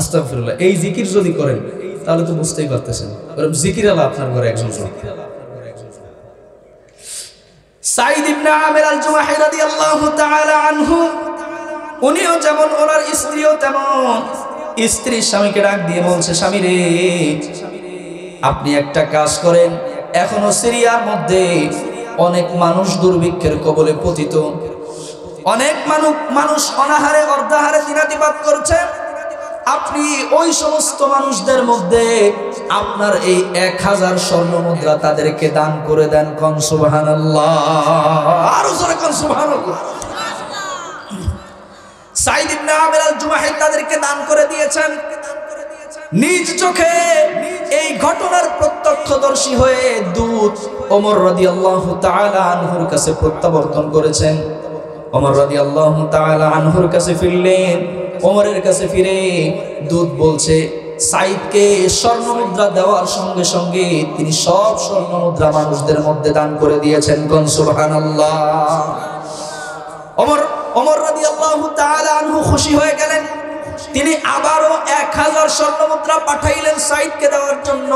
আস্তাগফিরুল্লাহ। এই জিকির যদি করেন তাহলে তো বুঝতেই পারতেছেন এরকম জিকির আল্লাহ আপনার ঘরে একজন লোক। সাঈদ ইবনে আমির আল জুমাহি রাদিয়াল্লাহু তাআলা আনহু, উনিও যেমন ওনার স্ত্রীও তেমন। স্ত্রী স্বামীকে ডাক দিয়ে বলছে, স্বামী রে আপনি একটা কাজ করেন, এখনো সিরিয়ার মধ্যে অনেক মানুষ দুর্ভিক্ষের কবলে পতিত, অনেক মানুষ অনাহারে অর্ধাহারে দিনাতিপাত করছে। আপনি ওই সমস্ত মানুষদের মধ্যে আপনার এই 1000 স্বর্ণ মুদ্রা তাদেরকে দান করে দেন। কোন সুবহানাল্লাহ, আরো জোরে কোন সুবহানাল্লাহ। সাঈদ ইবনে আমির আল জুমাহি তাদেরকে দান করে দিয়েছেন। নিজ চোখে এই ঘটনার প্রত্যক্ষদর্শী হয়ে দূত ওমর রাদিয়াল্লাহু তাআলা আনহুর কাছে প্রত্যাবর্তন করেছেন। ওমর রাদিয়াল্লাহু তাআলা আনহুর কাছে ফিরলেন। ওমরের কাছে ফিরে দূত বলছে, সাইদকে স্বর্ণমুদ্রা দেওয়ার সঙ্গে সঙ্গে তিনি সব স্বর্ণমুদ্রা মানুষদের মধ্যে দান করে দিয়েছেন। কোন সুবহানাল্লাহ। ওমর রাদিয়াল্লাহু তাআলা আনহু খুশি হয়ে গেলেন। তিনি আবারও 1000 স্বর্ণমুদ্রা পাঠাইলেন সাইদকে দেওয়ার জন্য।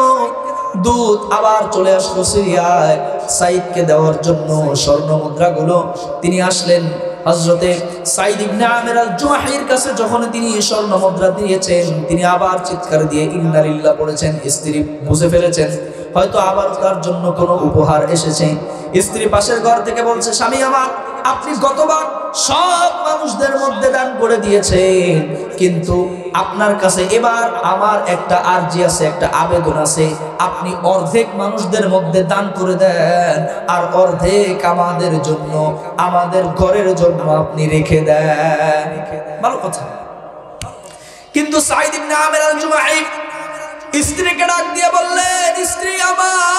দূত আবার চলে আসলো সিরিয়ায় সাইদকে দেওয়ার জন্য স্বর্ণমুদ্রাগুলো। তিনি আসলেন হযরতে সাইদ ইবনে আমির আল জুমাহির কাছে। যখন তিনি স্বর্ণমুদ্রা দিয়েছেন, তিনি আবার চিৎকার দিয়ে ইন্না লিল্লাহ পড়েছেন। স্ত্রী বুঝে ফেলেছেন হয়তো আবার তার জন্য কোনো উপহার এসেছে। স্ত্রী পাশের ঘর থেকে বলছে, স্বামী আমার, আপনি গতবার সব মানুষদের মধ্যে দান করে দিয়েছেন, কিন্তু আপনার কাছে এবার আমার একটা আরজি আছে, একটা আবেদন আছে। আপনি অর্ধেক মানুষদের মধ্যে দান করে দেন, আর অর্ধেক আমাদের জন্য, আমাদের ঘরের জন্য আপনি রেখে দেন। ভালো কথা। কিন্তু সাইদ ইবনে আমির আল জুমাহি স্ত্রীকে ডাক দিয়ে বললেন, স্ত্রী আমার,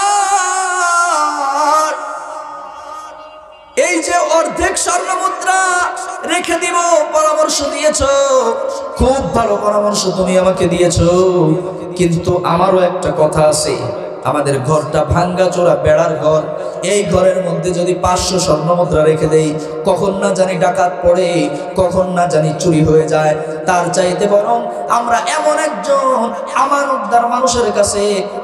এই যে অর্ধেক স্বর্ণমুদ্রা রেখে দিব পরামর্শ দিয়েছো, খুব ভালো পরামর্শ তুমি আমাকে দিয়েছো, কিন্তু আমারও একটা কথা আছে। আমাদের ঘরটা ভাঙ্গা চোরা বেড়ার ঘর। এই ঘরের মধ্যে যদি 500 স্বর্ণমুদ্রা রেখে দেই, কখন না জানি ডাকাত পড়ে, কখন না জানি চুরি হয়ে যায়। তার চাইতে বরং আমরা এমন একজন আমানতদার মানুষের কাছে,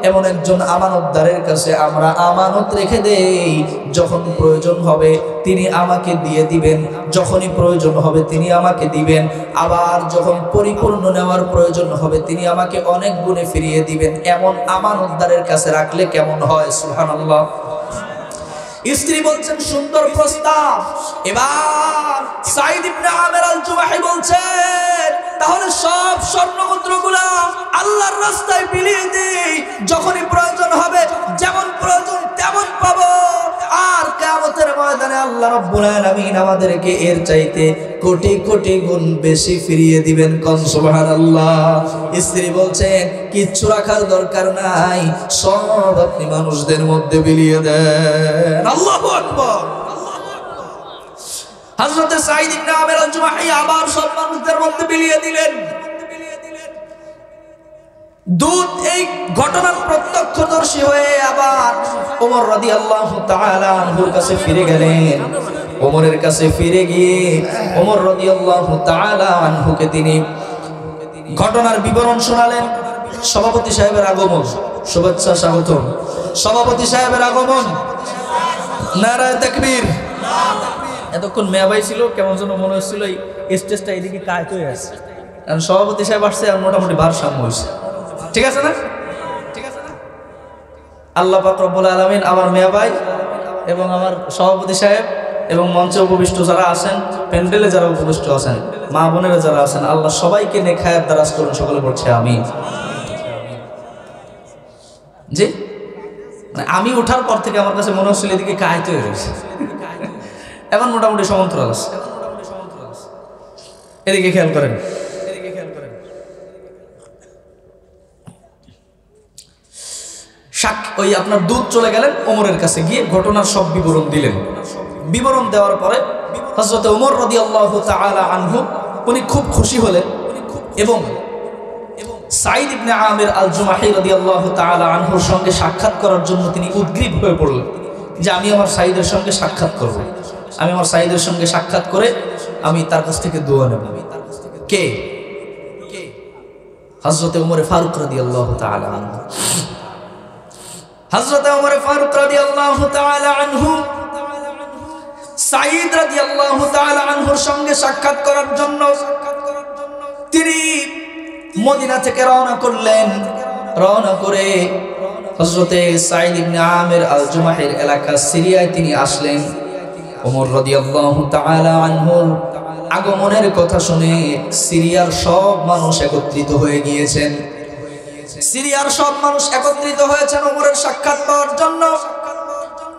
এমন একজন আমানতদারের কাছে আমরা আমানত রেখে দেই, যখন প্রয়োজন হবে তিনি আমাকে দিয়ে দিবেন, যখনই প্রয়োজন হবে তিনি আমাকে দিবেন, আবার যখন পরিপূর্ণ নেওয়ার প্রয়োজন হবে তিনি আমাকে অনেক গুণে ফিরিয়ে দিবেন। এমন আমানতদারের কাছে রাখলে কেমন হয়? সুবহানাল্লাহ। স্ত্রী বলছেন, সুন্দর প্রস্তাব। এবার সাইদ ইবনে আমির আল জুমাহি বলছেন, তাহলে সব স্বর্ণমুদ্রাগুলো আল্লাহর রাস্তায় বিলিয়ে দেই, যখনই প্রয়োজন হবে যেমন প্রয়োজন তেমন পাবো, আর কিয়ামতের ময়দানে আল্লাহ রাব্বুল আলামিন আমাদেরকে এর চাইতে কোটি কোটি গুণ বেশি ফিরিয়ে দিবেন। কোন সুবহানাল্লাহ। স্ত্রী বলছেন, কিচ্ছু রাখার দরকার নাই, সব আপনি মানুষদের মধ্যে বিলিয়ে দেন। আল্লাহু আকবার। হযরত সাঈদ ইবনে আমির আল জুমাহি আবার সব মানুষদের মধ্যে বিলিয়ে দিলেন। দূত এই ঘটনার প্রত্যক্ষদর্শী হয়ে আবার ওমর রাদিয়াল্লাহু তাআলা আনহুর কাছে ফিরে গেলেন। ওমরের কাছে ফিরে গিয়ে ওমর রাদিয়াল্লাহু তাআলা আনহুকে তিনি ঘটনার বিবরণ শোনালেন। সভাপতি সাহেবের আগমন, শুভেচ্ছা স্বাগতম। সভাপতি সাহেবের আগমন, নারায়ে তাকবীর। এতক্ষণ মেয়াবাই ছিল, কেমন যেন মনে হচ্ছিল এই স্টেজটা এদিকে কায়ত হয়ে আছে, কারণ সভাপতি সাহেব আসছে আর মোটামুটি ভারসাম্য হয়েছে। ঠিক আছে না? ঠিক আছে না? আল্লাহ পাক রব্বুল আলামিন আমার মেয়াবাই এবং আমার সভাপতি সাহেব এবং মঞ্চে উপবিষ্ট যারা আছেন, প্যান্ডেলে যারা উপবিষ্ট আছেন, মা বোনেরা যারা আছেন, আল্লাহ সবাইকে নেখায়াত দারাজ করুন। সকলে বলছে আমিন। জি, মানে আমি ওঠার পর থেকে আমার কাছে মনে হচ্ছিল এদিকে কায়ত হয়ে রয়েছে, এখন মোটামুটি সমান্তরাল আছে। এদিকে খেয়াল করেন। ওই আপনার দূত চলে গেলেন ওমরের কাছে, গিয়ে ঘটনার সব বিবরণ দিলেন। বিবরণ দেওয়ার পরে হযরত ওমর রাদিয়াল্লাহু তাআলা আনহু উনি খুব খুশি হলেন এবং সাঈদ ইবনে আমির আল জুমাহি রাদিয়াল্লাহু তাআলা আনহুর সঙ্গে সাক্ষাৎ করার জন্য তিনি উদ্গ্রীব হয়ে পড়লেন যে আমি আমার সাঈদের সঙ্গে সাক্ষাৎ করব, আমি আমার সাঈদের সঙ্গে সাক্ষাৎ করে আমি তার কাছ থেকে দোয়া নেব। কে? হযরত ওমর ফারুক রাদিয়াল্লাহু তাআলা আনহু। হযরত ওমর ফারুক রাদিয়াল্লাহু তাআলা আনহু সাঈদ রাদিয়াল্লাহু তাআলা আনহুর সঙ্গে সাক্ষাৎ করার জন্য তিনি মদিনা থেকে রওনা করলেন। রওনা করে হযরতে সাঈদ ইবনে আমির আল জুমাহির এলাকা সিরিয়ায় তিনি আসলেন। ওমর রাদিয়াল্লাহু তাআলা আনহুর আগমনের কথা শুনে সিরিয়ার সব মানুষ একত্রিত হয়ে গিয়েছেন। সিরিয়ার সব মানুষ একত্রিত হয়েছেন ওমরের সাক্ষাৎ পাওয়ার জন্য।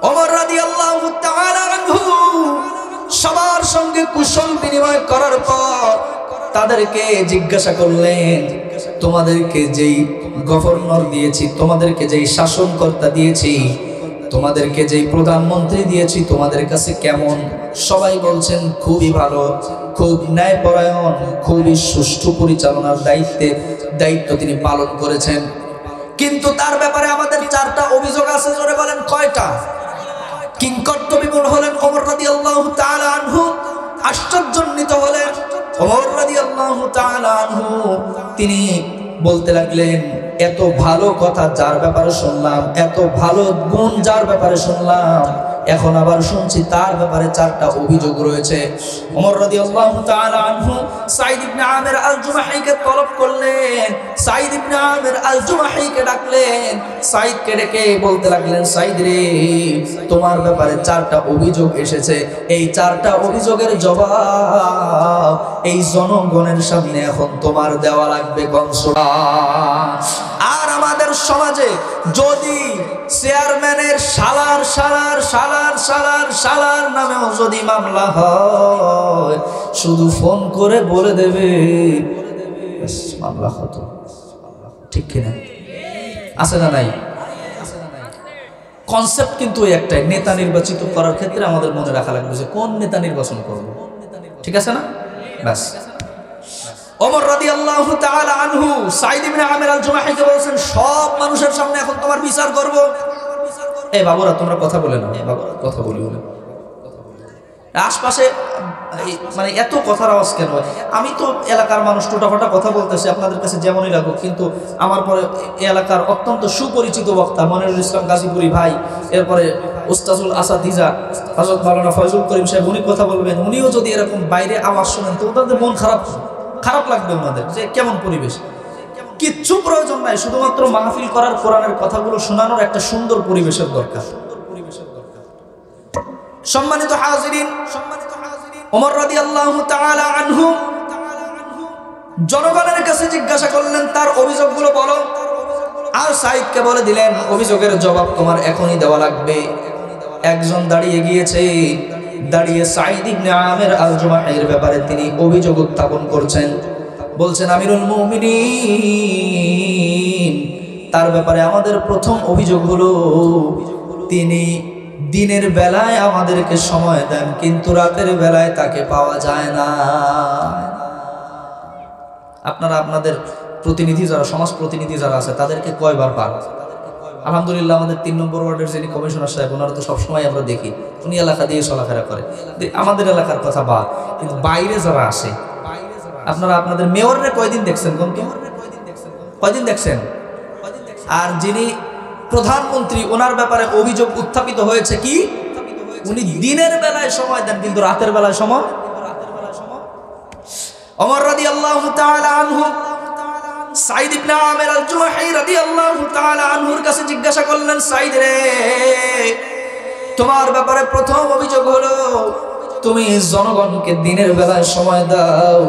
ওমর রাদিয়াল্লাহু তাআলা আনহু সবার সঙ্গে কুশল বিনিময় করার পর তাদেরকে জিজ্ঞাসা করলেন, তোমাদেরকে যেই গভর্নর দিয়েছি, তোমাদেরকে যেই শাসনকর্তা দিয়েছি, তোমাদেরকে যেই প্রধানমন্ত্রী দিয়েছি তোমাদের কাছে কেমন? সবাই বলছেন খুবই ভালো, খুব ন্যায়পরায়ণ, খুবই সুষ্ঠু পরিচালনার দায়িত্ব তিনি পালন করেছেন। কিন্তু তার ব্যাপারে আমাদের 4টা অভিযোগ আছে। জোরে বলেন কয়টা? কিংকর্তব্য বিমূঢ় হলেন ওমর রাদিয়াল্লাহু তাআলা আনহু, আশ্চর্যান্বিত হলেন ওমর রাদিয়াল্লাহু তাআলা আনহু। তিনি বলতে লাগলেন, এত ভালো কথা যার ব্যাপারে শুনলাম, এত ভালো গুণ যার ব্যাপারে শুনলাম, এখন আবার শুনছি তার ব্যাপারে 4টা অভিযোগ রয়েছে। ওমর রাদিয়াল্লাহু তাআলা আনহু সাঈদ ইবনে আমির আল-জুমাহিকে তলব করলেন, সাঈদ ইবনে আমির আল-জুমাহিকে ডাকলেন, সাঈদকে ডেকে বলতে লাগলেন, সাঈদ রে, তোমার ব্যাপারে 4টা অভিযোগ এসেছে, এই 4টা অভিযোগের জবাব এই জনগণের সামনে এখন তোমার দেওয়া লাগবে। আর আমাদের সমাজে যদি চেয়ারম্যানের শালার নামেও যদি মামলা হয়, শুধু ফোন করে বলে দেবে মামলা হতো। ঠিক কিনা? আছে না নাই? কনসেপ্ট কিন্তু একটাই, নেতা নির্বাচিত করার ক্ষেত্রে আমাদের মনে রাখা লাগবে যে কোন নেতা নির্বাচন করব। ঠিক আছে না? ব্যাস। ওমর রাদিয়াল্লাহু তাআলা আনহু সাঈদ ইবনে আমির আল-জুমাহিকে বলেছেন, সব মানুষের সামনে এখন তোমার বিচার করব। এই বাবুরা তোমরা কথা বলে না, বাবুরা কথা বলি বলে আশপাশে মানে এত কথার আওয়াজ কেন? আমি তো এলাকার মানুষ, টোটাফাটা কথা বলতেছি, আপনাদের কাছে যেমনই লাগুক, কিন্তু আমার পরে এলাকার অত্যন্ত সুপরিচিত বক্তা মনিরুল ইসলাম গাজীপুরি ভাই, এরপরে উস্তাজুল আসাতিজা হযরত মাওলানা ফয়জুল করিম সাহেব, উনি কথা বলবেন। উনিও যদি এরকম বাইরে আওয়াজ শোনেন তো ওনাদের মন খারাপ লাগবে, ওনাদের যে কেমন পরিবেশ। কিচ্ছু প্রয়োজন নাই, শুধুমাত্র মাহফিল করার, কোরআনের কথাগুলো শোনানোর একটা সুন্দর পরিবেশের দরকার। সম্মানিত হাজিরিন, ওমর রাদিয়াল্লাহু তাআলা আনহু জনগণের কাছে জিজ্ঞাসা করলেন, তার অভিযোগগুলো বলো। আর সাঈদকে বলে দিলেন, অভিযোগের জবাব তোমার এখনই দেওয়া লাগবে। একজন দাঁড়িয়ে গিয়েছে, দাঁড়িয়ে সাঈদ ইবনে আমির আল-জুমাহির ব্যাপারে তিনি অভিযোগ উত্থাপন করছেন। বলছেন, আমিরুল মুমিনিন, তার ব্যাপারে আমাদের প্রথম অভিযোগ হলো তিনি দিনের বেলায় আমাদেরকে সময় দেন, কিন্তু রাতের বেলায় তাকে পাওয়া যায় না। আপনারা আপনাদের প্রতিনিধি যারা, সমাজ প্রতিনিধি যারা আছে, তাদেরকে কয়বার পান? আলহামদুলিল্লাহ, আমাদের 3 নম্বর ওয়ার্ডের যিনি কমিশনার সাহেব, ওনারা তো সবসময় আমরা দেখি উনি এলাকা দিয়ে চলাফেরা করে। আমাদের এলাকার কথা বাদ, কিন্তু বাইরে যারা আসে, আপনারা আপনাদের মেয়রের কয়দিন দেখছেন? কয়দিন দেখছেন? আর যিনি প্রধানমন্ত্রী, ওনার ব্যাপারে অভিযোগ উত্থাপিত হয়েছে কি, উনি দিনের বেলায় সময় দেন কিন্তু রাতের বেলায় সময়। ওমর রাদিয়াল্লাহু তাআলা আনহু সাঈদ ইবনে আমির আল-জুমাহি রাদিয়াল্লাহু তাআলা আনহুর কাছে জিজ্ঞাসা করলেন, সাঈদ রে, তোমার ব্যাপারে প্রথম অভিযোগ হলো তুমি জনগণকে দিনের বেলায় সময় দাও,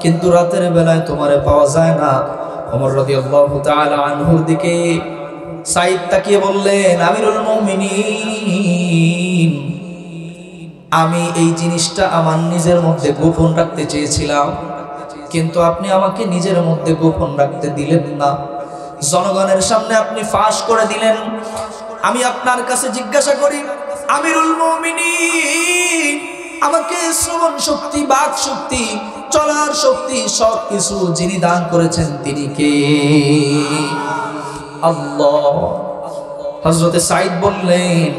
কিন্তু রাতের বেলায় তোমারে পাওয়া যায় না। ওমর রাদিয়াল্লাহু তাআলা আনহুর দিকে সাঈদ তাকিয়ে বললেন, আমিরুল মুমিনিন, আমি এই জিনিসটা আমার নিজের মধ্যে গোপন রাখতে চেয়েছিলাম, কিন্তু আপনি আমাকে নিজের মধ্যে গোপন রাখতে দিলেন না, জনগণের সামনে আপনি ফাঁস করে দিলেন। আমি আপনার কাছে জিজ্ঞাসা করি, আমিরুল মুমিনিন, আমাকে শ্রবণ শক্তি, বাক শক্তি, চলার শক্তি, সব কিছু যিনি দান করেছেন তিনি কে? আল্লাহ। হযরতে সাঈদ বললেন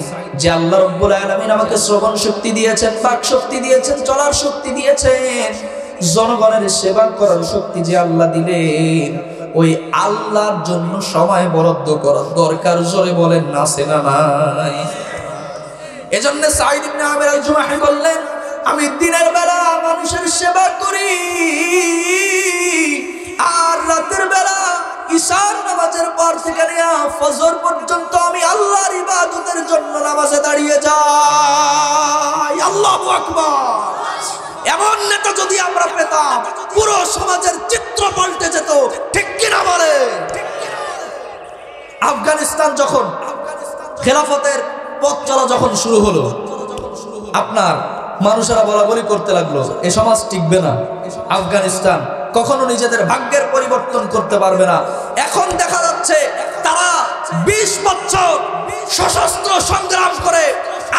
যে আল্লাহ রাব্বুল আলামিন আমাকে শ্রবণ শক্তি দিয়েছেন, বাক শক্তি দিয়েছেন, চলার শক্তি দিয়েছেন, জনগণের সেবা করার শক্তি যে আল্লাহ দিলেন, ওই আল্লাহর জন্য সময় বরাদ্দ করার দরকার। জোরে বলেন না, আছে না নাই? এজন্য সাঈদ ইবনে আমির আল-জুমাহি বললেন, আমি দিনের বেলা মানুষের সেবা করি, আর রাতের বেলা ইশার নামাজের পর থেকে নিয়ে ফজর পর্যন্ত আমি আল্লাহর ইবাদতের জন্য নামাজে দাঁড়িয়ে যাই। আল্লাহু আকবার। এমন নেতা যদি আমরা পেতাম, পুরো সমাজের চিত্র পাল্টে যেত। ঠিক কিনা বলে? আফগানিস্তান যখন খেলাফতের পথ চলা যখন শুরু হলো, আপনার মানুষেরা বলা বলি করতে লাগলো, এ সমাজ টিকবে না, আফগানিস্তান কখনো নিজেদের ভাগ্যের পরিবর্তন করতে পারবে না। এখন দেখা যাচ্ছে তারা 20 বছর সশস্ত্র সংগ্রাম করে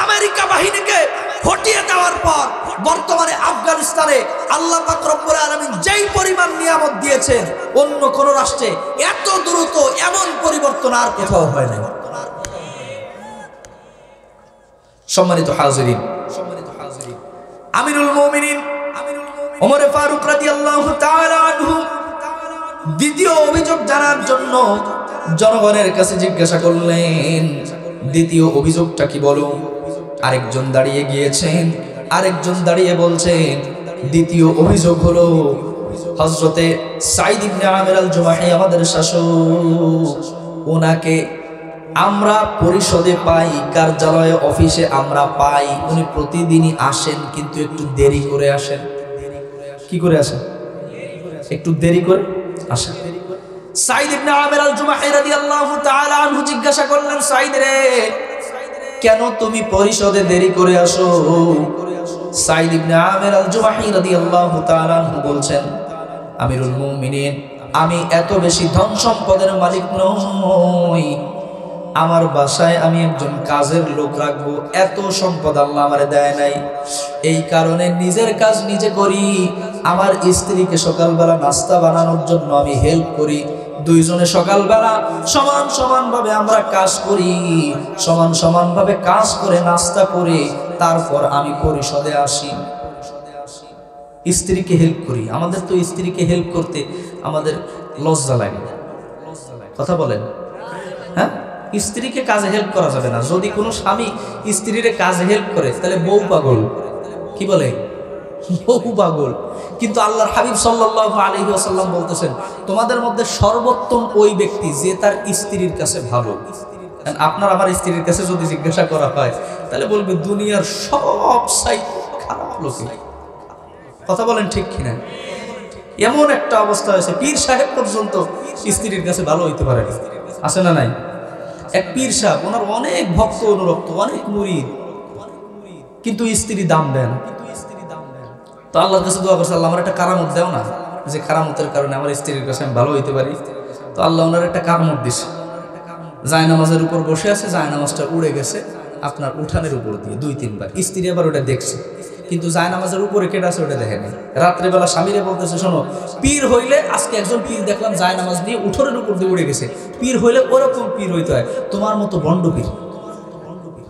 আমেরিকা বাহিনীকে হটিয়ে দেওয়ার পর বর্তমানে আফগানিস্তানে আল্লাহ পাক রব্বুল আলামিন যেই পরিমাণ নিয়ামত দিয়েছেন, অন্য কোন রাষ্ট্রে এত দ্রুত এমন পরিবর্তন আর কোথাও হয় না। সম্মানিত হাজিরিন, আমিরুল মুমিনিন ওমর ফারুক রাদিয়াল্লাহু তাআলা আনহু দ্বিতীয় অভিযোগ জানার জন্য জনগণের কাছে জিজ্ঞাসা করলেন, দ্বিতীয় অভিযোগটা কি বলো? আরেকজন দাঁড়িয়ে গিয়েছেন, আরেকজন দাঁড়িয়ে বলছেন দ্বিতীয় অভিযোগ হলো হযরতে সাঈদ ইবনে আমির আল জুমাহি আমাদের শাসক, ওনাকে আমরা পরিষদে পাই, কার্যালয়ে অফিসে আমরা পাই, উনি প্রতিদিনই আসেন কিন্তু একটু দেরি করে আসেন। কি করে আসেন? একটু দেরি করে আসেন। সাঈদ ইবনে আমির আল জুমাহি রাদিয়াল্লাহু তাআলা আনহু জিজ্ঞাসা করলেন, সাঈদ রে, কেন তুমি পরিষদে দেরি করে আসো? সাঈদ ইবনে আমির আল জুমাহি রাদিয়াল্লাহু তাআলা আনহু বলছেন, আমিরুল মুমিনিন, আমি এত বেশি ধন সম্পদের মালিক নই, আমার বাসায় আমি একজন কাজের লোক রাখবো, এত সম্পদ আল্লাহ আমারে দেয় নাই। এই কারণে নিজের কাজ নিজে করি। আমার স্ত্রীকে সকালবেলা নাস্তা বানানোর জন্য আমি হেল্প করি। দুইজনে সকালবেলা সমান সমান ভাবে আমরা কাজ করি, সমান সমান ভাবে কাজ করে নাস্তা করে তারপর আমি পরিষদে আসি, স্ত্রীকে হেল্প করি। আমাদের তো স্ত্রীকে হেল্প করতে আমাদের লজ্জা লাগে, কথা বলেন? হ্যাঁ, স্ত্রীকে কাজে হেল্প করা যাবে না। যদি কোনো স্বামী স্ত্রীর কাজে হেল্প করে তাহলে বউ পাগল। কি বলে? বউ পাগল। কিন্তু আল্লাহর হাবিব সাল্লাল্লাহু আলাইহি ওয়াসাল্লাম বলতেছেন, তোমাদের মধ্যে সর্বোত্তম ওই ব্যক্তি যে তার স্ত্রীর কাছে ভালো। আপনার আমার স্ত্রীর কাছে যদি জিজ্ঞাসা করা হয় তাহলে বলবে দুনিয়ার সব সাইড খারাপ লোক। কথা বলেন ঠিক কিনা? এমন একটা অবস্থা হয়েছে, পীর সাহেব পর্যন্ত স্ত্রীর কাছে ভালো হইতে পারে। আছে না নাই? এক পীর সাহেব, ওনার অনেক ভক্ত অনুরক্ত, অনেক মুরিদ, কিন্তু স্ত্রী দাম দেন। তো আল্লাহর কাছে দোয়া করছে, আল্লাহ আমার একটা কারামত দাও না, যে কারামতের কারণে আমার স্ত্রীর কাছে আমি ভালো হইতে পারি। তো আল্লাহ ওনার একটা কারামত দিছে। জায়নামাজের উপর বসে আছে, জায়নামাজটা উড়ে গেছে আপনার উঠানের উপর দিয়ে 2-3 বার। স্ত্রী আবার ওটা দেখছে, কিন্তু জায়নামাজের উপরে কেটে আছে ওটা দেখে নেই। রাত্রেবেলা স্বামীরে বলতেছে, শোনো, পীর হইলে আজকে একজন পীর দেখলাম জায়নামাজ নিয়ে উঠোনের উপর দিয়ে উড়ে গেছে, পীর হইলে ওরকম পীর হইতে হয়, তোমার মতো বন্ড পীর।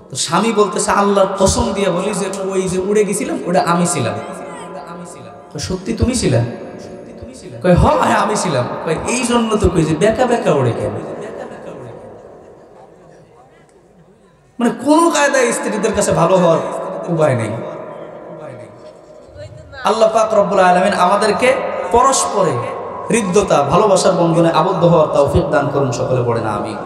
তো স্বামী বলতেছে, আল্লাহর কসম দিয়ে বলি যে ওই যে উড়ে গেছিলাম ওটা আমি ছিলাম। সত্যি তুমি ছিলা? কই হ্যাঁ আমি ছিলাম। কই এই জন্য তো কই যে বেকা বেকা উড়ে কেন? মানে কোন কায়দায় স্ত্রীদের কাছে ভালো হওয়ার উপায় নেই। আল্লাহ পাক রব্বুল আলামিন আমাদেরকে পরস্পরে হৃদ্যতা, ভালোবাসার বন্ধনে আবদ্ধ হওয়ার তৌফিক দান করুন। সকলে পড়েন আমিন।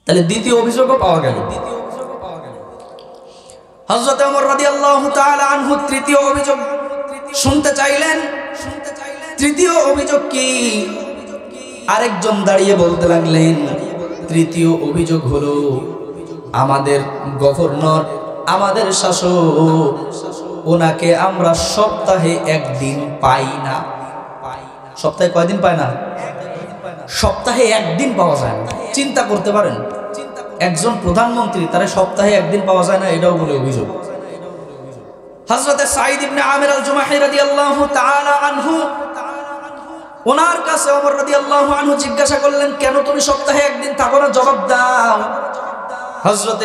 তাহলে দ্বিতীয় অভিযোগও পাওয়া গেল। হযরত ওমর রাদিয়াল্লাহু তাআলা আনহু তৃতীয় অভিযোগ শুনতে চাইলেন। তৃতীয় অভিযোগ কি? আরেকজন দাঁড়িয়ে বলতে লাগলেন, তৃতীয় অভিযোগ হলো আমাদের গভর্নর, আমাদের শাসক, ওনাকে আমরা সপ্তাহে একদিন পাই না। সপ্তাহে কয়দিন পায় না? সপ্তাহে একদিন পাওয়া যায় না। চিন্তা করতে পারেন, একজন প্রধানমন্ত্রী তারা সপ্তাহে একদিন পাওয়া যায় না, এটাও বলে অভিযোগ। হযরত সাঈদ ইবনে আমির আল জুমাহি রাদিয়াল্লাহু তাআলা আনহু, ওনার কাছে ওমর রাদিয়াল্লাহু আনহু জিজ্ঞাসা করলেন, কেন তুমি সপ্তাহে একদিন থাকো না? জবাব দাও। হযরত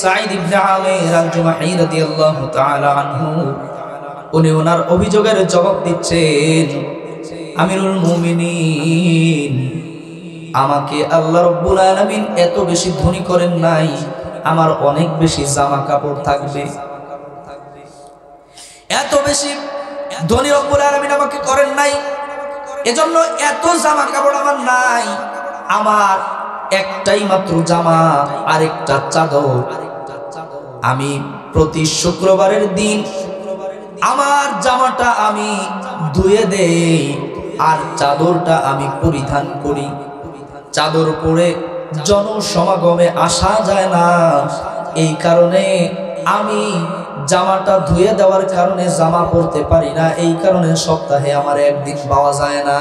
সাঈদ ইবনে আমির আল জুমাহি রাদিয়াল্লাহু তাআলা আনহু উনি ওনার অভিযোগের জবাব দিচ্ছেন, আমিরুল মুমিনিন, আমাকে আল্লাহ রাব্বুল আলামিন এত বেশি ধনী করেন নাই, আমার অনেক বেশি জামা কাপড় থাকবে। এত বেশি ধনী রব্বুল আলামিন আমাকে করেন নাই, এজন্য এত জামা কাপড় আমার নাই। আমার একটাই মাত্র জামা আর একটা চাদর। আমি প্রতি শুক্রবারের দিন আমার জামাটা আমি ধুয়ে দেই আর চাদরটা আমি পরিধান করি। চাদর পরে জনসমাগমে আসা যায় না, এই কারণে আমি জামাটা ধুয়ে দেওয়ার কারণে জামা পরতে পারি না, এই কারণে সপ্তাহে আমার একদিন পাওয়া যায় না।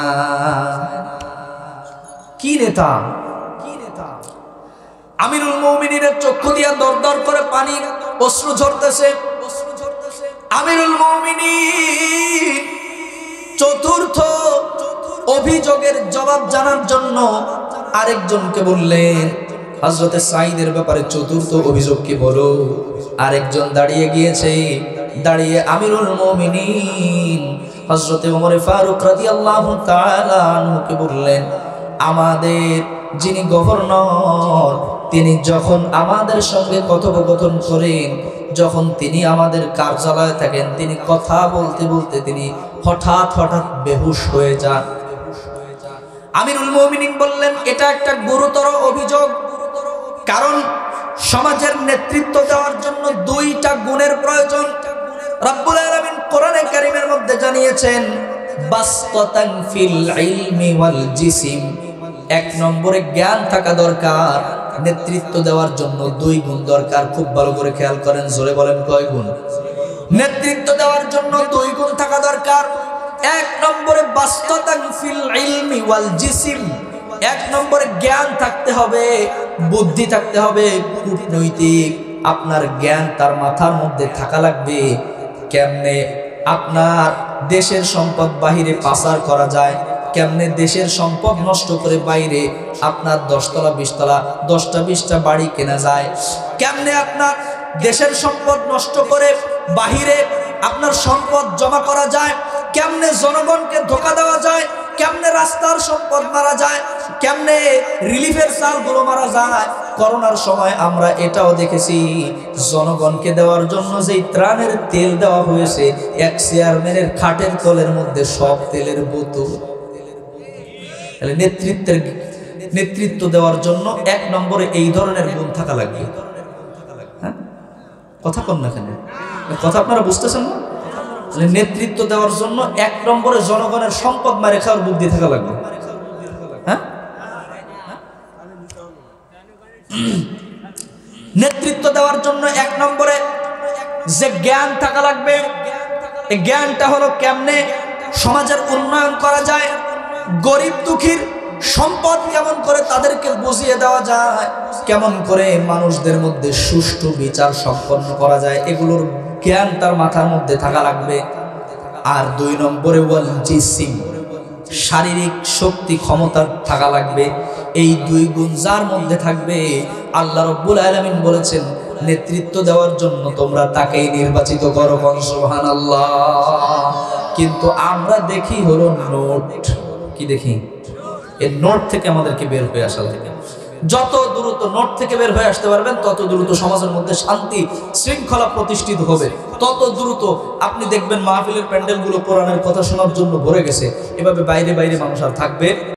কি নেতা, আমিরুল মুমিনিনের চক্ষু দিয়া দরদর করে পানি অশ্রু ঝরতেছে। আমিরুল মুমিনিন চতুর্থ অভিযোগের জবাব জানার জন্য আরেকজনকে বললেন, হযরতে সাঈদের ব্যাপারে চতুর্থ অভিযোগ কি বলো। আরেকজন দাঁড়িয়ে গিয়েছে, দাঁড়িয়ে আমিরুল মুমিনিন হযরতে ওমর ফারুক রাদিয়াল্লাহু তাআলা আনহুকে বললেন, আমাদের যিনি গভর্নর তিনি যখন আমাদের সঙ্গে কথোপকথন করেন, যখন তিনি আমাদের কার্যালয়ে থাকেন, তিনি কথা বলতে বলতে তিনি হঠাৎ হঠাৎ বেহুশ হয়ে যান। আমিরুল মুমিনিন বললেন, এটা একটা গুরুতর অভিযোগ, কারণ সমাজের নেতৃত্ব দেওয়ার জন্য দুইটা গুণের প্রয়োজন। রব্বুল আলামিন কোরআনে কারীমের মধ্যে জানিয়েছেন, বাসতান ফিল ইলমি ওয়াল জিসম, এক নম্বরে জ্ঞান থাকা দরকার। নেতৃত্ব দেওয়ার জন্য দুই গুণ দরকার। খুব ভালো করে খেয়াল করেন, জোরে বলেন কয় গুণ? নেতৃত্ব দেওয়ার জন্য দুই গুণ থাকা দরকার। এক নম্বরে বাসতান ফিল ইলমি ওয়াল জিসম, এক নম্বরে জ্ঞান থাকতে হবে, বুদ্ধি থাকতে হবে, কূটনৈতিক আপনার জ্ঞান তার মাথার মধ্যে থাকা লাগবে। কেমনে আপনার দেশের সম্পদ বাহিরে পাচার করা যায়, কেমনে দেশের সম্পদ নষ্ট করে বাইরে আপনার 10 তলা 20 তলা 10টা 20টা বাড়ি কেনা যায়, কেমনে আপনার দেশের সম্পদ নষ্ট করে বাহিরে আপনার সম্পদ জমা করা যায়, কেমনে জনগণকে ধোঁকা দেওয়া যায়, কেমনে রাস্তার সম্পদ মারা যায়, কেমনে রিলিফের চালগুলো মারা যায়। করোনার সময় আমরা এটাও দেখেছি, জনগণকে দেওয়ার জন্য যেই ত্রাণের তেল দেওয়া হয়েছে, এক চেয়ারম্যানের খাটের তলের মধ্যে সব তেলের বোতল। নেতৃত্ব দেওয়ার জন্য এক নম্বরে এই ধরনের গুণ থাকা লাগবে। হ্যাঁ, কথা কন না কেন? কথা আপনারা বুঝতেছেন না? নেতৃত্ব দেওয়ার জন্য এক নম্বরে জনগণের সম্পদ মারে খাওয়ার বুদ্ধি থাকা লাগবে। হ্যাঁ, নেতৃত্ব দেওয়ার জন্য এক নম্বরে যে জ্ঞান থাকা লাগবে, এই জ্ঞানটা হলো কেমনে সমাজের উন্নয়ন করা যায়, গরিব দুঃখীর সম্পদ কেমন করে তাদেরকে বুঝিয়ে দেওয়া যায়, কেমন করে মানুষদের মধ্যে সুষ্ঠু বিচার সম্পন্ন করা যায়, এগুলোর জ্ঞান তার মাথার মধ্যে থাকা লাগবে। আর দুই নম্বরে ওয়াল জিসিম, শারীরিক শক্তি ক্ষমতা থাকা লাগবে। এই দুই গুণ যার মধ্যে থাকবে, আল্লাহ রাব্বুল আলামিন বলেছেন, নেতৃত্ব দেওয়ার জন্য তোমরা তাকেই নির্বাচিত করো। সুবহানাল্লাহ। কিন্তু আমরা দেখি হলো নোট, কি দেখি? এই নোট থেকে আমাদেরকে বের হয়ে আসা লাগে। যত দ্রুত নোট থেকে বের হয়ে আসতে পারবেন, তত দ্রুত সমাজের মধ্যে শান্তি শৃঙ্খলা প্রতিষ্ঠিত হবে, তত দ্রুত আপনি দেখবেন মাহফিলের প্যান্ডেলগুলো কোরআনের কথা শোনার জন্য ভরে গেছে। এভাবে বাইরে বাইরে মানুষ আর থাকবে